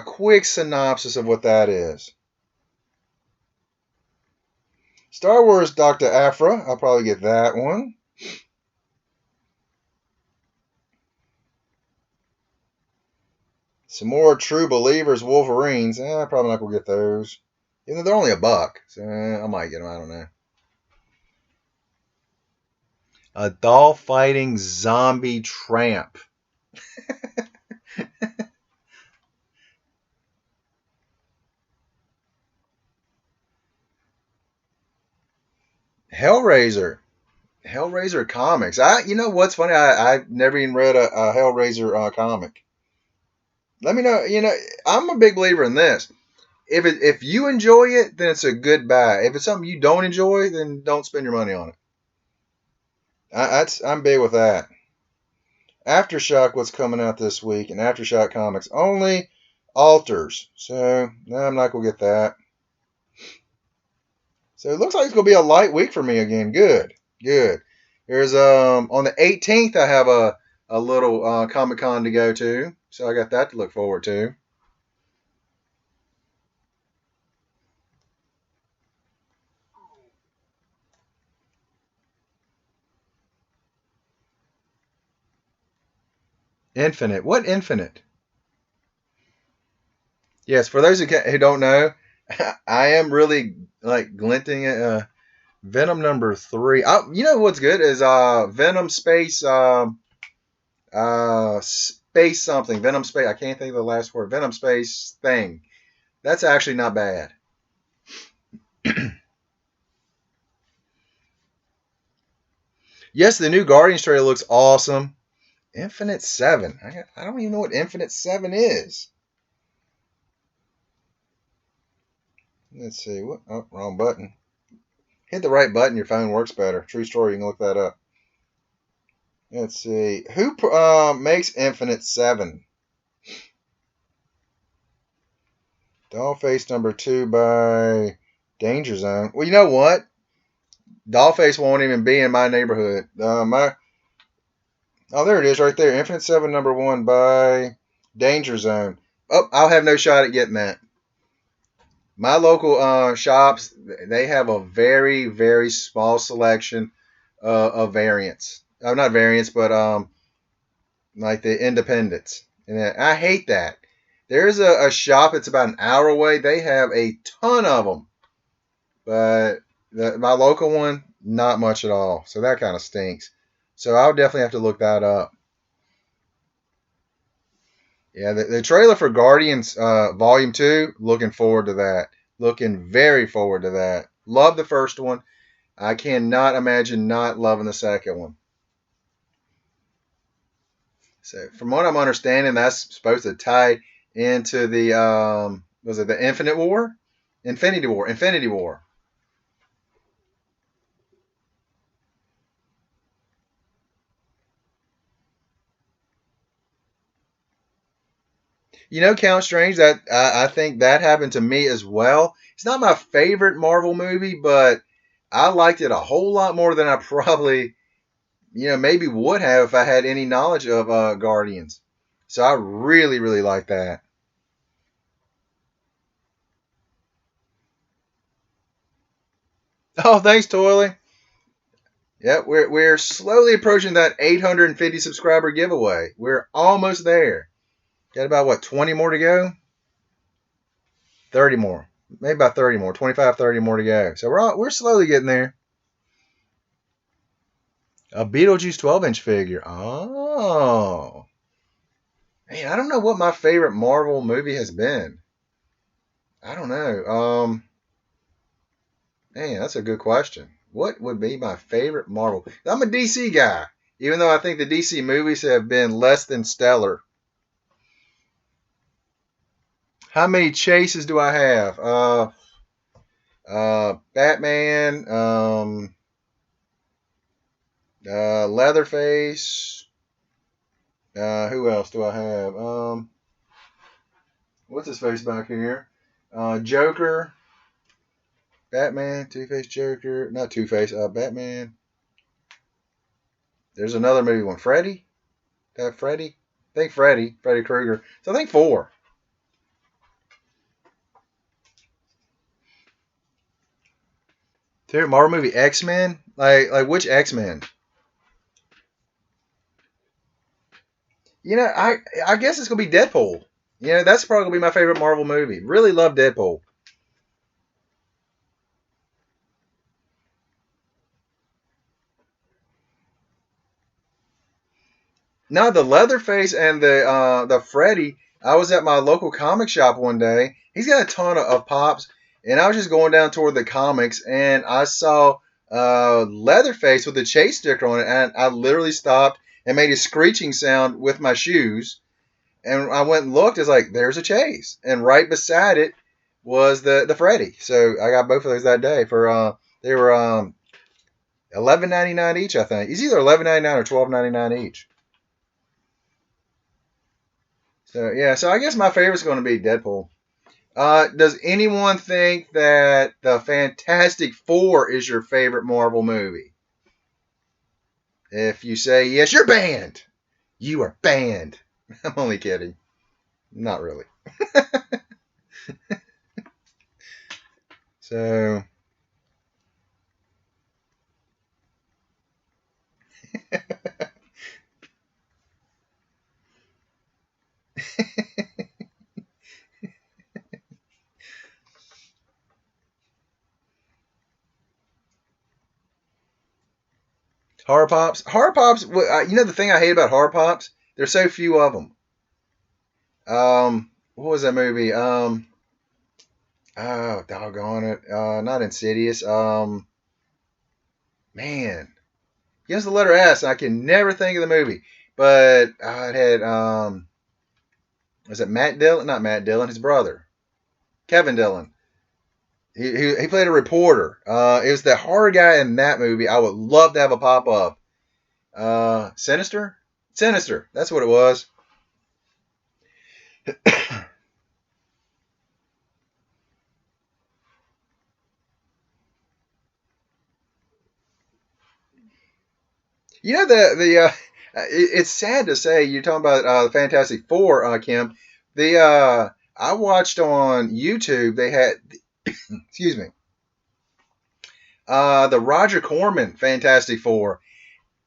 [SPEAKER 1] quick synopsis of what that is. Star Wars Dr. Aphra. I'll probably get that one. Some more True Believers Wolverines. Probably not going to get those. Even though they're only $1. So I might get them. I don't know. A doll fighting zombie tramp. Hellraiser. Hellraiser comics. You know what's funny? I've never even read a Hellraiser comic. Let me know. I'm a big believer in this. If you enjoy it, then it's a good buy. If it's something you don't enjoy, then don't spend your money on it. I'm big with that. Aftershock, what's coming out this week, and Aftershock comics only alters. So no, I'm not gonna get that. So it looks like it's gonna be a light week for me again. Good. There's on the 18th I have a little Comic Con to go to, so I got that to look forward to. Infinite. What Infinite? Yes, for those who don't know, I am really like glinting at Venom #3. You know what's good is Venom space something. Venom space. I can't think of the last word. Venom space thing. That's actually not bad. Yes, the new Guardians trailer looks awesome. Infinite 7. I don't even know what Infinite 7 is. Let's see. What? Oh, wrong button. Hit the right button. Your phone works better. True story. You can look that up. Let's see. Who makes Infinite 7? Dollface number 2 by Danger Zone. Well, you know what? Dollface won't even be in my neighborhood. Oh, there it is right there. Infinite 7 number 1 by Danger Zone. Oh, I'll have no shot at getting that. My local shops, they have a very, very small selection of variants. Oh, not variants, but like the independents. And I hate that. There's a shop that's about an hour away. They have a ton of them. But my local one, not much at all. So that kind of stinks. So I'll definitely have to look that up. Yeah, the trailer for Guardians Volume 2, looking forward to that. Looking very forward to that. Love the first one. I cannot imagine not loving the second one. So from what I'm understanding, that's supposed to tie into the was it the Infinite War? Infinity War. Infinity War. You know, Count Strange, that I think that happened to me as well. It's not my favorite Marvel movie, but I liked it a whole lot more than I probably, maybe would have if I had any knowledge of Guardians. So I really, really like that. Oh, thanks, Toily. Yep, we're slowly approaching that 850 subscriber giveaway. We're almost there. Got about what, 20 more to go? 30 more. Maybe about 30 more. 25, 30 more to go. So we're slowly getting there. A Beetlejuice 12-inch figure. Oh. Man, I don't know what my favorite Marvel movie has been. I don't know. Man, that's a good question. What would be my favorite Marvel? I'm a DC guy, even though I think the DC movies have been less than stellar. How many chases do I have? Batman, Leatherface. Who else do I have? What's his face back here? Joker, Batman, Two Face, Joker, not Two Face. Batman. There's another movie one. Freddy. That Freddy. I think Freddy Krueger. So I think four. Favorite Marvel movie? X Men. Like which X Men? I guess it's gonna be Deadpool. That's probably gonna be my favorite Marvel movie. Really love Deadpool. No, the Leatherface and the Freddy. I was at my local comic shop one day. He's got a ton of pops, and I was just going down toward the comics, and I saw Leatherface with a chase sticker on it, and I literally stopped and made a screeching sound with my shoes. And I went and looked. It's like there's a chase, and right beside it was the Freddy. So I got both of those that day for they were 11.99 each. I think it's either 11.99 or 12.99 each. So yeah, so I guess my favorite's going to be Deadpool. Does anyone think that the Fantastic Four is your favorite Marvel movie? If you say yes, you're banned. You are banned. I'm only kidding. Not really. So Horror Pops. Horror Pops. The thing I hate about Horror Pops? There's so few of them. What was that movie? Oh, doggone it. Not Insidious. Man, gives the letter S. I can never think of the movie, but it had was it Matt Dillon? Not Matt Dillon. His brother, Kevin Dillon. He played a reporter. It was the horror guy in that movie. I would love to have a pop up. Sinister. Sinister. That's what it was. You know it's sad to say you're talking about the Fantastic Four, Kim. The I watched on YouTube. They had excuse me, the Roger Corman Fantastic Four.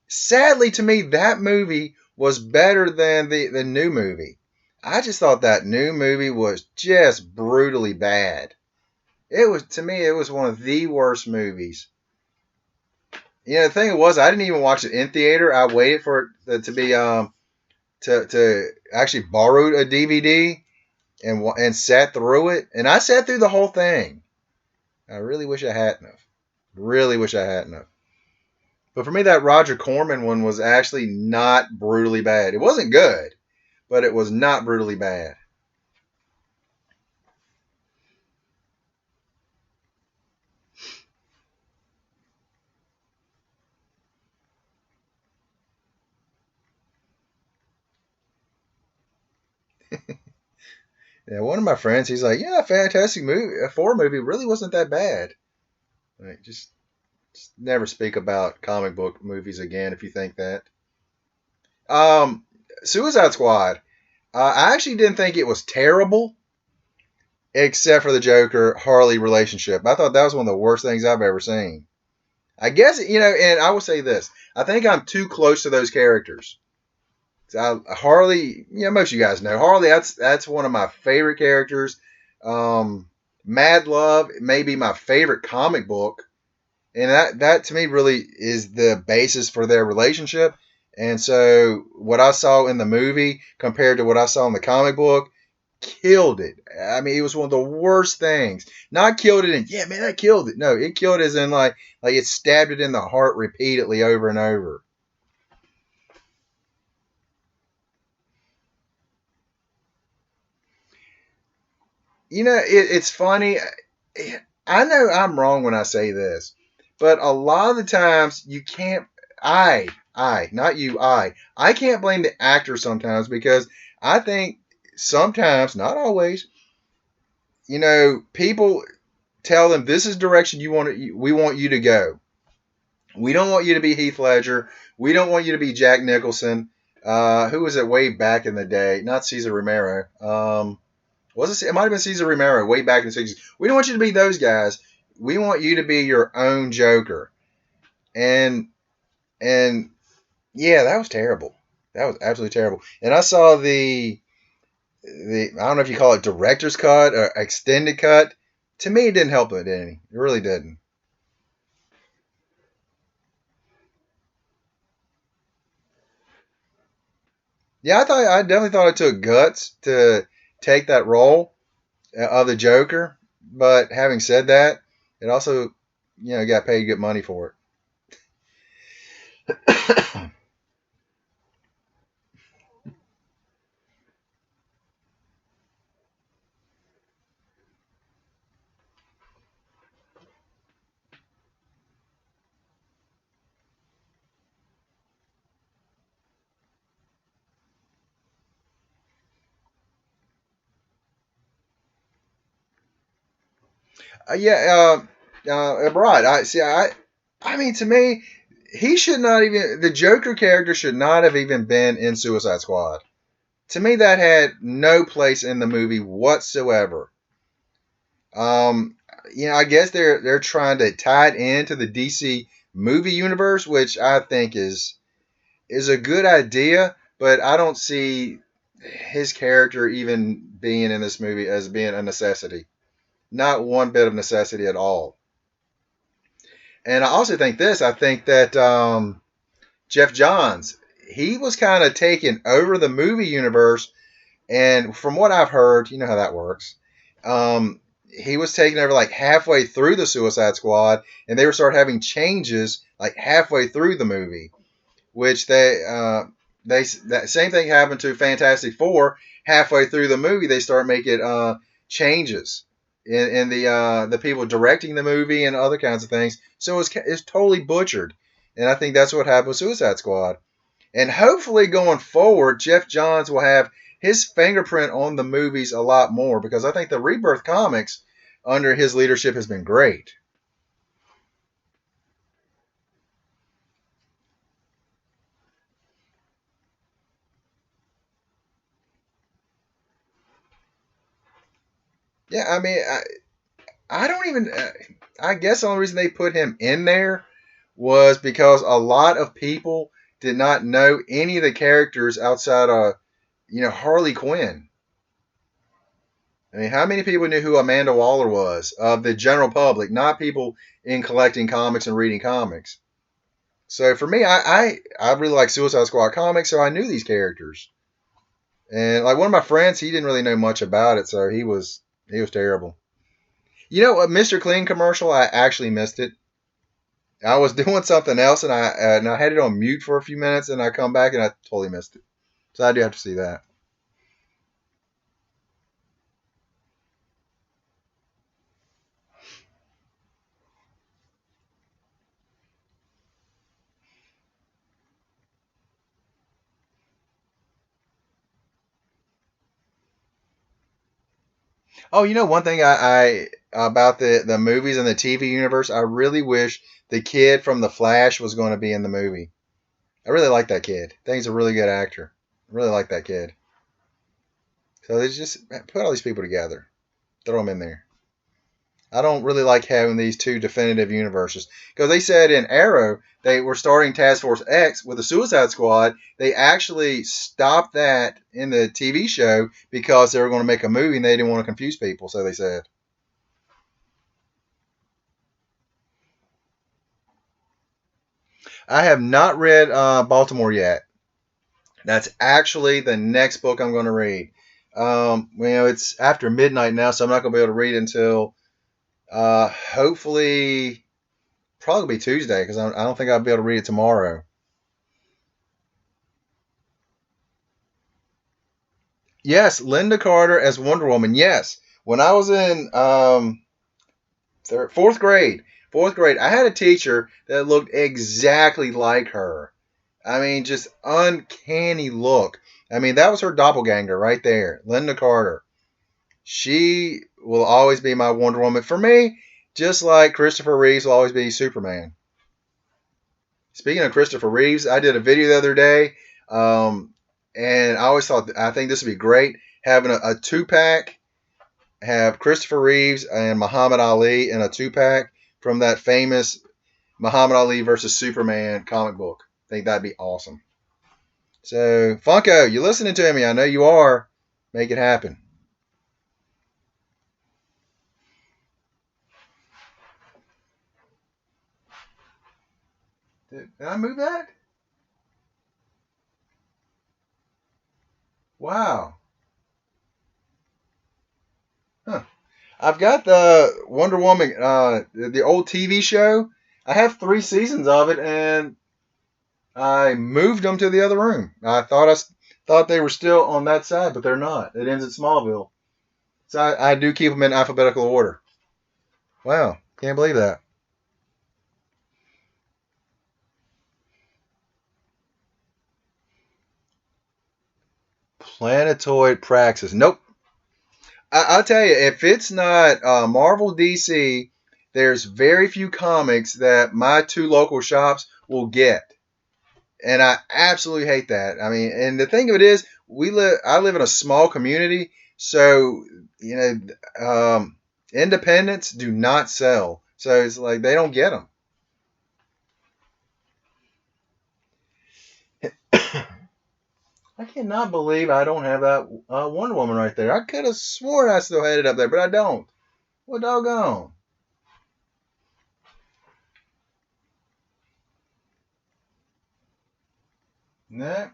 [SPEAKER 1] Sadly, to me, that movie was better than the new movie. I just thought that new movie was just brutally bad. It was to me, it was one of the worst movies. You know, the thing was, I didn't even watch it in theater. I waited for it to be to actually borrowed a DVD and sat through it, and I sat through the whole thing. I really wish I hadn't have. Really wish I hadn't have. But for me, that Roger Corman one was actually not brutally bad. It wasn't good, but it was not brutally bad. Yeah, one of my friends, he's like, "Yeah, Fantastic movie, a four movie really wasn't that bad." Like, just never speak about comic book movies again if you think that. Um, Suicide Squad. I actually didn't think it was terrible, except for the Joker Harley relationship. I thought that was one of the worst things I've ever seen. I guess and I will say this: I think I'm too close to those characters. Harley, most of you guys know Harley. That's one of my favorite characters. Mad Love may be my favorite comic book, and that to me really is the basis for their relationship. And so, what I saw in the movie compared to what I saw in the comic book, killed it. I mean, it was one of the worst things. Not killed it in, yeah, man, that killed it. No, it killed it as in like it stabbed it in the heart repeatedly over and over. It's funny. I know I'm wrong when I say this, but a lot of the times you can't. Not you, I can't blame the actor sometimes because I think sometimes, not always, people tell them this is direction we want you to go. We don't want you to be Heath Ledger. We don't want you to be Jack Nicholson. Who was it way back in the day? Not Cesar Romero. Was it? It might have been Cesar Romero way back in the 60s. We don't want you to be those guys. We want you to be your own Joker. And and yeah, that was terrible. That was absolutely terrible. And I saw the I don't know if you call it director's cut or extended cut. To me, it didn't help it any. It really didn't. Yeah, I definitely thought it took guts to take that role of the Joker. But having said that, it also got paid good money for it. Yeah, right. I see. I mean, to me, he should not even. The Joker character should not have even been in Suicide Squad. To me, that had no place in the movie whatsoever. Um, I guess they're trying to tie it into the DC movie universe, which I think is a good idea, but I don't see his character even being in this movie as being a necessity. Not one bit of necessity at all. And I also think this. I think that Jeff Johns, he was kind of taking over the movie universe, and from what I've heard, you know how that works. He was taking over like halfway through the Suicide Squad, and they were start having changes like halfway through the movie, which they that same thing happened to Fantastic Four. Halfway through the movie, they start making changes in the people directing the movie and other kinds of things. So it's totally butchered, and I think that's what happened with Suicide Squad. And hopefully going forward, Jeff Johns will have his fingerprint on the movies a lot more because I think the Rebirth comics under his leadership has been great. Yeah, I mean, I don't even. I guess the only reason they put him in there was because a lot of people did not know any of the characters outside of Harley Quinn. I mean, how many people knew who Amanda Waller was of the general public, not people in collecting comics and reading comics? So for me, I really like Suicide Squad comics, so I knew these characters. And like one of my friends, he didn't really know much about it, so he was terrible. You know, a Mr. Clean commercial, I actually missed it. I was doing something else, and I had it on mute for a few minutes, and I come back and I totally missed it. So I do have to see that. Oh, one thing I about the movies and the TV universe, I really wish the kid from The Flash was going to be in the movie. I really like that kid. I think he's a really good actor. I really like that kid. So they just put all these people together, throw them in there. I don't really like having these two definitive universes because they said in Arrow they were starting Task Force X with the Suicide Squad. They actually stopped that in the TV show because they were going to make a movie and they didn't want to confuse people. So they said, I have not read Baltimore yet. That's actually the next book I'm going to read. It's after midnight now, so I'm not going to be able to read until hopefully probably be Tuesday because I don't think I'll be able to read it tomorrow. Yes, Linda Carter as Wonder Woman. Yes, when I was in fourth grade, I had a teacher that looked exactly like her. I mean, just uncanny look. I mean, that was her doppelganger right there, Linda Carter. She will always be my Wonder Woman for me, just like Christopher Reeves will always be Superman. Speaking of Christopher Reeves, I did a video the other day, um, and I think this would be great having a two pack, have Christopher Reeves and Muhammad Ali in a two pack from that famous Muhammad Ali versus Superman comic book. I think that'd be awesome. So, Funko, you listening to me? I know you are. Make it happen. Did I move that? Wow. Huh. I've got the Wonder Woman, the old TV show. I have 3 seasons of it, and I moved them to the other room. Thought they were still on that side, but they're not. It ends at Smallville, so I do keep them in alphabetical order. Wow, can't believe that. Planetoid Praxis. Nope. I'll tell you, if it's not Marvel DC, there's very few comics that my two local shops will get. And I absolutely hate that. I mean, and the thing of it is, I live in a small community, so you independents do not sell. So it's like they don't get them. I cannot believe I don't have that Wonder Woman right there. I could have sworn I still had it up there, but I don't. What doggone? Nah.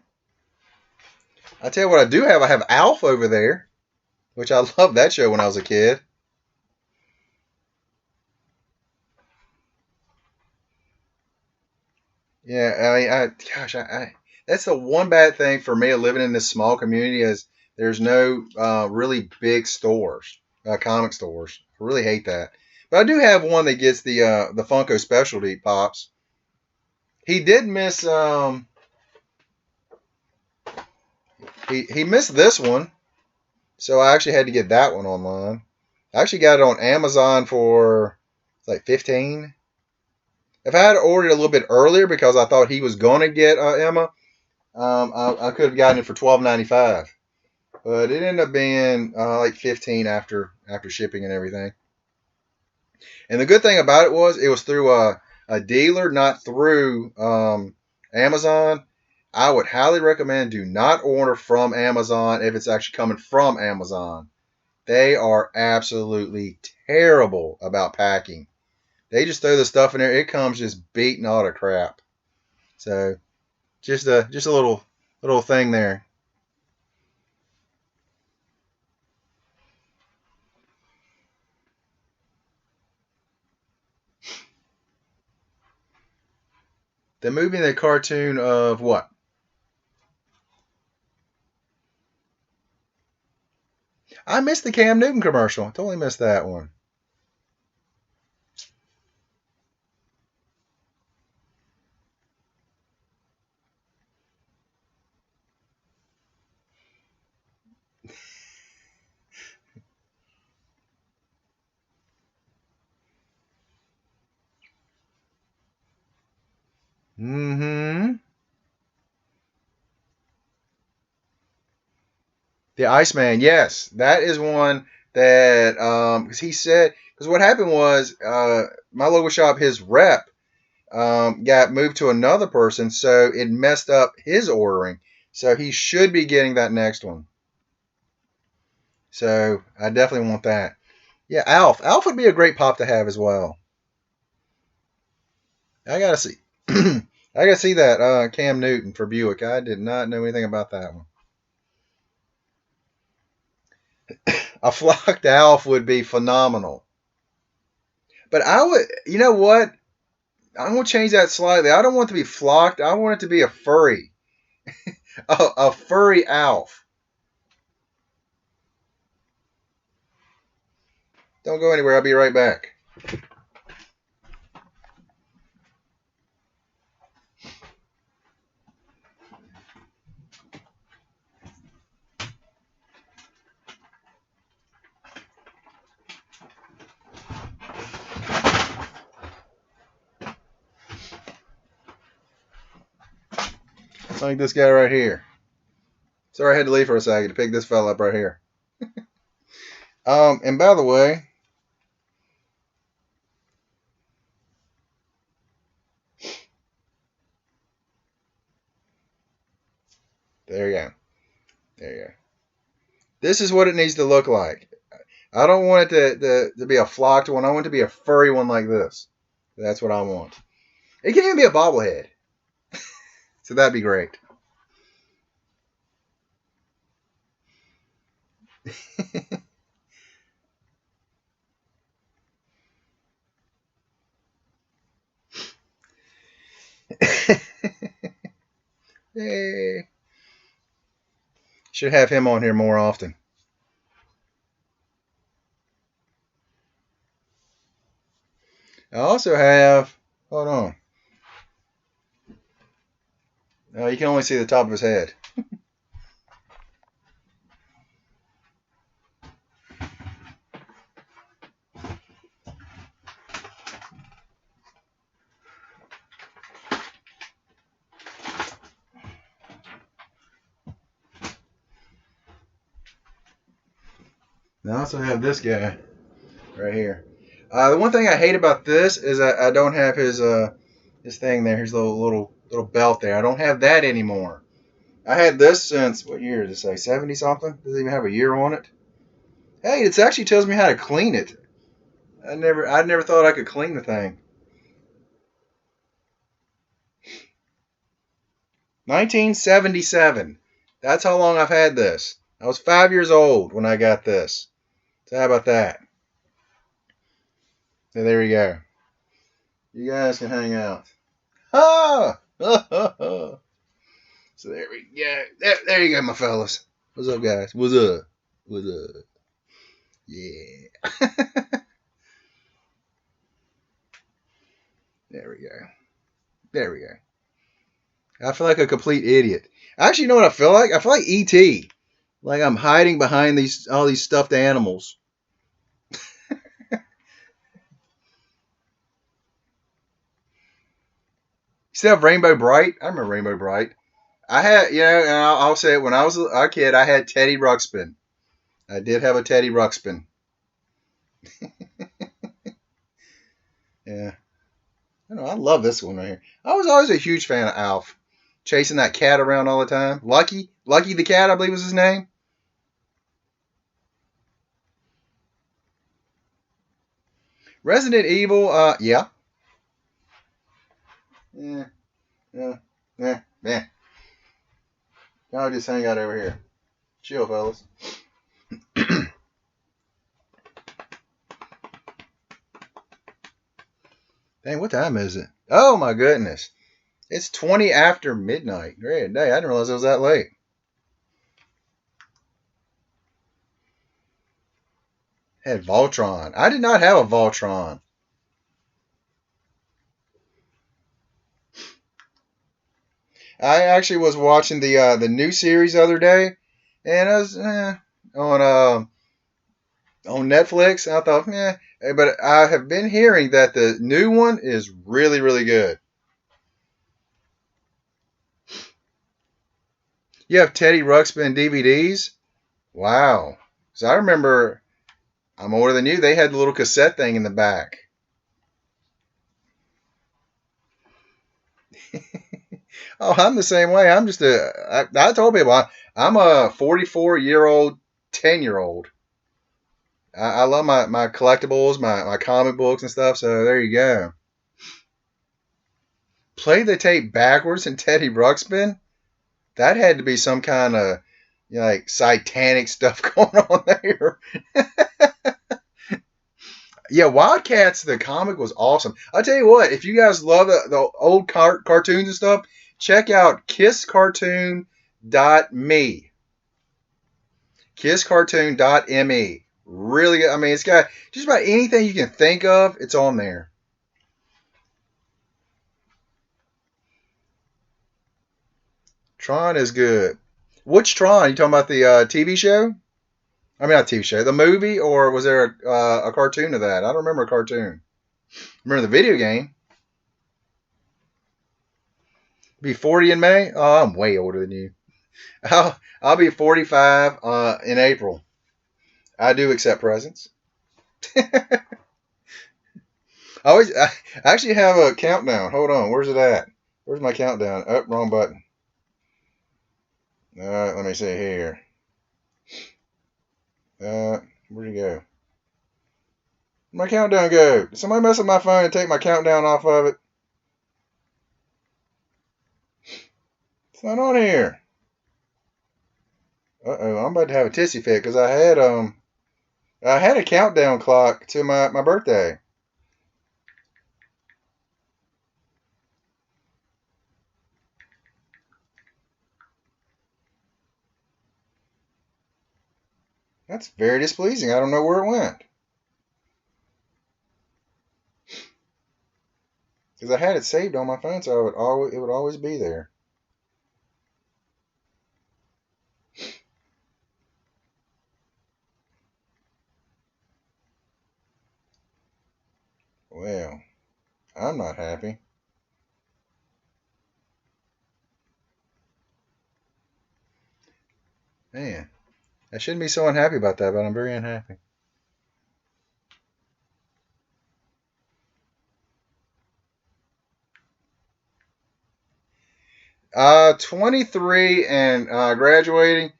[SPEAKER 1] I tell you what I do have. I have Alf over there, which I loved that show when I was a kid. Yeah, I mean, that's the one bad thing for me living in this small community is there's no really big stores, comic stores. I really hate that. But I do have one that gets the Funko specialty pops. He did miss he missed this one, so I actually had to get that one online. I actually got it on Amazon for like 15. If I had ordered a little bit earlier because I thought he was gonna get Emma, I could have gotten it for 12.95. but it ended up being like 15 after shipping and everything. And the good thing about it was through a dealer, not through Amazon. I would highly recommend do not order from Amazon if it's actually coming from Amazon. They are absolutely terrible about packing. They just throw the stuff in there. It comes just beaten all to crap. So just a little thing there. The movie and the cartoon of what? I missed the Cam Newton commercial. I totally missed that one. Mm-hmm. The Iceman, yes, that is one that because he said because what happened was my local shop, his rep got moved to another person, so it messed up his ordering. So he should be getting that next one. So I definitely want that. Yeah, Alf. Alf would be a great pop to have as well. I gotta see. I gotta see that Cam Newton for Buick. I did not know anything about that one. A flocked Alf would be phenomenal. But I would, you know what? I'm gonna change that slightly. I don't want it to be flocked. I want it to be a furry, a furry Alf. Don't go anywhere. I'll be right back. Like this guy right here. Sorry, I had to leave for a second to pick this fella up right here. And by the way, there you go. There you go. This is what it needs to look like. I don't want it to be a flocked one. I want it to be a furry one like this. That's what I want. It can even be a bobblehead. So that'd be great. Yay. Should have him on here more often. I also have, hold on. You can only see the top of his head. And I also have this guy right here. The one thing I hate about this is I don't have his thing there, his little belt there. I don't have that anymore. I had this since what year does it say? 70 something? Does it even have a year on it? Hey, it actually tells me how to clean it. I never thought I could clean the thing. 1977. That's how long I've had this. I was 5 years old when I got this. So how about that? So there we go. You guys can hang out. Ah! So there we go. There you go, my fellas. What's up, guys? What's up? What's up? Yeah. There we go. There we go. I feel like a complete idiot. Actually, you know what I feel like? I feel like ET. Like I'm hiding behind all these stuffed animals. You still have Rainbow Bright? I remember Rainbow Bright. I had, and I'll say it, when I was a kid, I had Teddy Ruxpin. I did have a Teddy Ruxpin. Yeah. I love this one right here. I was always a huge fan of Alf. Chasing that cat around all the time. Lucky the cat, I believe was his name. Resident Evil, yeah. Yeah, yeah, yeah, yeah. Y'all just hang out over here. Chill, fellas. Dang, what time is it? Oh my goodness. It's 20 after midnight. Great day. I didn't realize it was that late. Had Voltron. I did not have a Voltron. I actually was watching the new series the other day, and I was on Netflix. And I thought, but I have been hearing that the new one is really really good. You have Teddy Ruxpin DVDs? Wow. So I remember, I'm older than you. They had the little cassette thing in the back. Oh, I'm the same way. I told people I'm a 44-year-old, 10-year-old. I love my collectibles, my comic books and stuff. So there you go. Play the tape backwards in Teddy Ruxpin? That had to be some kind of like satanic stuff going on there. Yeah, Wildcats, the comic was awesome. I'll tell you what, if you guys love the old cartoons and stuff, check out kisscartoon.me. Kisscartoon.me. Really, I mean, it's got just about anything you can think of, it's on there. Tron is good. Which Tron? You talking about the TV show? I mean, not TV show, the movie, or was there a cartoon of that? I don't remember a cartoon. Remember the video game? Be 40 in May? Oh, I'm way older than you. I'll be 45 in April. I do accept presents. I actually have a countdown. Hold on, where's it at? Where's my countdown? Oh, wrong button. Let me see here. Where'd it go? My countdown go? Did somebody mess with my phone and take my countdown off of it? It's not on here. Uh-oh, I'm about to have a tissy fit because I had a countdown clock to my birthday. That's very displeasing. I don't know where it went. Because I had it saved on my phone, so it would always be there. Well, I'm not happy. Man, I shouldn't be so unhappy about that, but I'm very unhappy. 23 and graduating.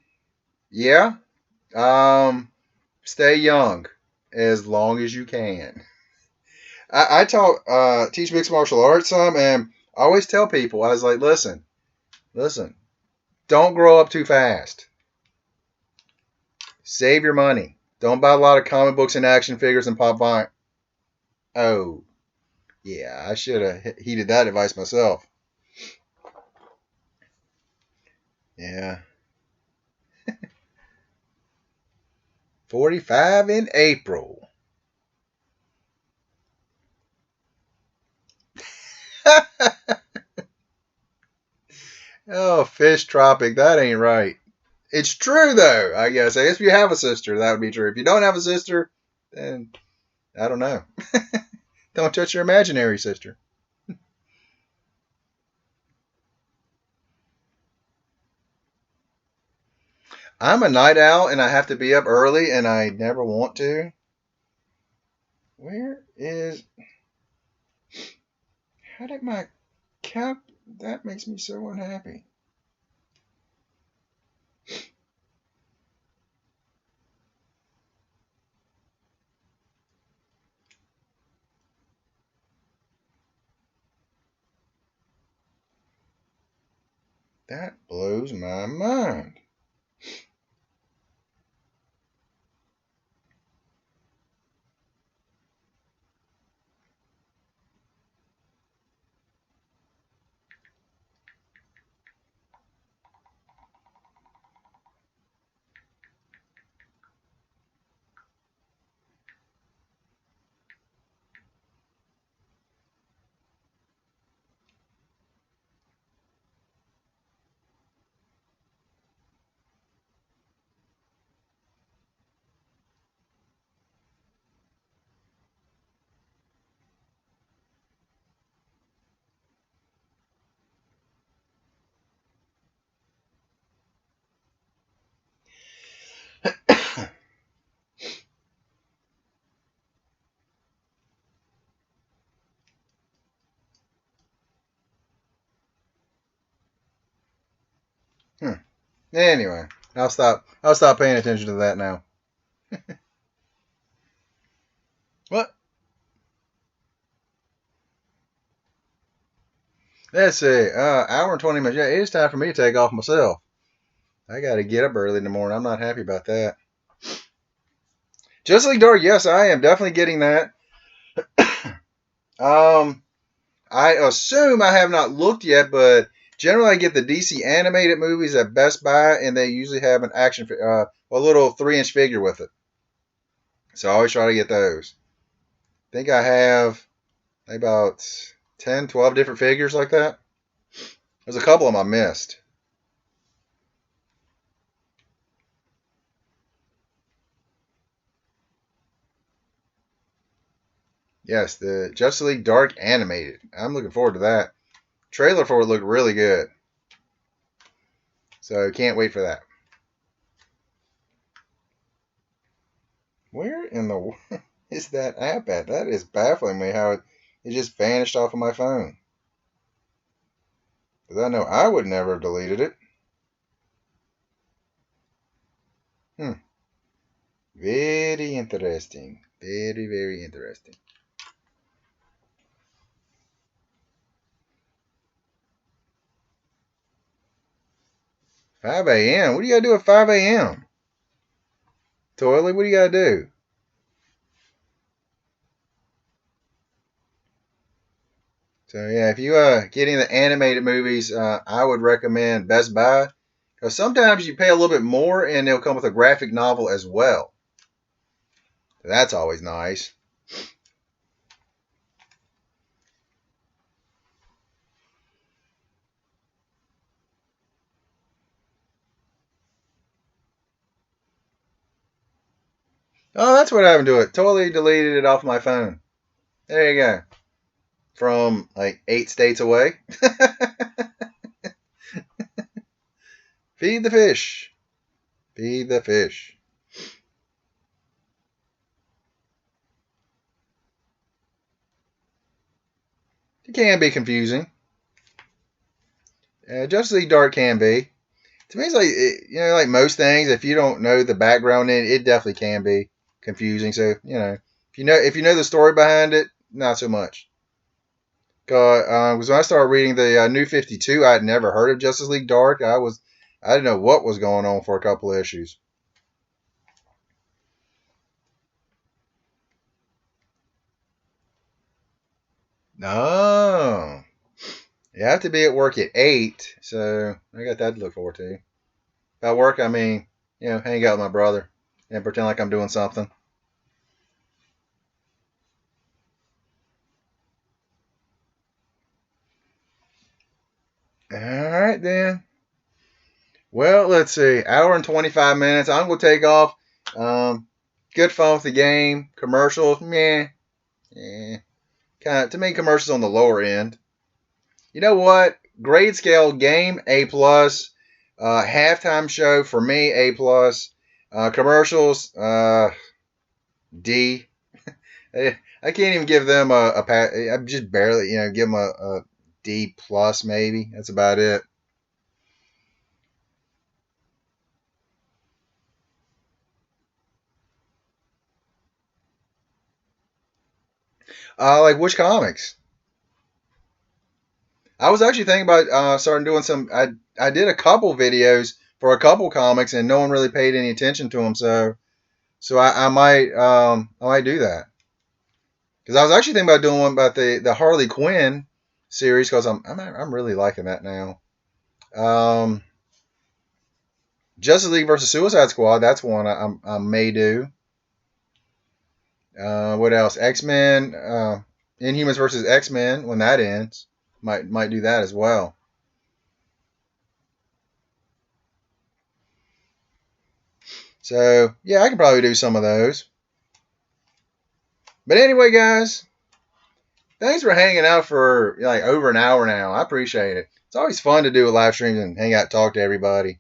[SPEAKER 1] Yeah. Um, Stay young as long as you can. Teach mixed martial arts some, and I always tell people, I was like, listen, don't grow up too fast. Save your money. Don't buy a lot of comic books and action figures and pop vine. Oh, yeah, I should have heeded that advice myself. Yeah. 45 in April. Oh, fish tropic. That ain't right. It's true, though, I guess. I guess if you have a sister, that would be true. If you don't have a sister, then I don't know. Don't touch your imaginary sister. I'm a night owl and I have to be up early and I never want to. Where is... How did my cap... That makes me so unhappy. That blows my mind. Anyway, I'll stop paying attention to that now. What? Let's see. Hour and 20 minutes. Yeah, it is time for me to take off myself. I got to get up early in the morning. I'm not happy about that. Justice League Dark, yes, I am definitely getting that. I assume I have not looked yet, but generally I get the DC animated movies at Best Buy, and they usually have an action, a little 3-inch figure with it. So I always try to get those. I think I have about 10, 12 different figures like that. There's a couple of them I missed. Yes, the Justice League Dark animated. I'm looking forward to that. Trailer for it looked really good. So can't wait for that. Where in the is that app at? That is baffling me how it just vanished off of my phone. Because I know I would never have deleted it. Very interesting. Very, very interesting. 5 a.m. What do you got to do at 5 a.m.? Toilet, what do you got to do? So yeah, if you getting the animated movies, I would recommend Best Buy because sometimes you pay a little bit more and they'll come with a graphic novel as well. So that's always nice. Oh, that's what happened to it. Totally deleted it off my phone. There you go. From like 8 states away. Feed the fish. Feed the fish. It can be confusing. Justice League Dark can be. To me, it's like like most things. If you don't know the background in it, it definitely can be confusing. So if you know the story behind it, not so much. Because when I started reading the New 52, I had never heard of Justice League Dark. I didn't know what was going on for a couple of issues. No, you have to be at work at 8, so I got that to look forward to. By work, I mean hang out with my brother and pretend like I'm doing something. All right then. Well, let's see. Hour and 25 minutes. I'm gonna take off. Good fun with the game. Commercials, meh. Yeah. Kind of to me, commercials on the lower end. You know what? Grade scale game A plus. Halftime show for me, A plus. Commercials, D. I can't even give them a pass. I'm just barely, give them a D plus maybe. That's about it. Like which comics? I was actually thinking about starting doing some. I did a couple videos for a couple comics, and no one really paid any attention to them. So I might do that because I was actually thinking about doing one about the Harley Quinn series because I'm really liking that now. Um, Justice League versus Suicide Squad. That's one I may do. What else? X Men, Inhumans versus X Men. When that ends, might do that as well. So yeah, I can probably do some of those. But anyway, guys, thanks for hanging out for like over an hour now. I appreciate it. It's always fun to do a live stream and hang out, and talk to everybody.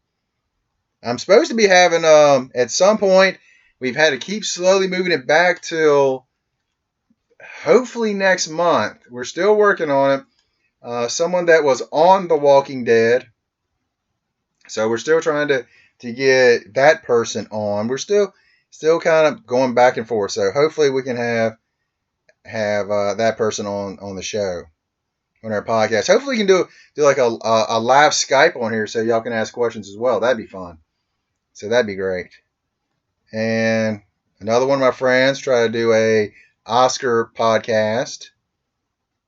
[SPEAKER 1] I'm supposed to be having at some point. We've had to keep slowly moving it back till hopefully next month. We're still working on it. Someone that was on The Walking Dead. So we're still trying to get that person on. We're still kind of going back and forth. So hopefully we can have that person on the show on our podcast. Hopefully we can do like a live Skype on here so y'all can ask questions as well. That'd be fun. So that'd be great. And another one of my friends try to do a Oscar podcast.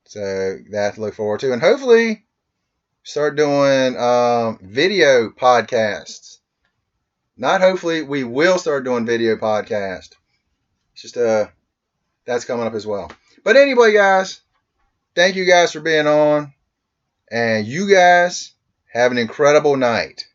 [SPEAKER 1] So that to look forward to, and hopefully start doing video podcasts. Not hopefully, we will start doing video podcast. It's just that's coming up as well. But anyway, guys, thank you guys for being on, and you guys have an incredible night.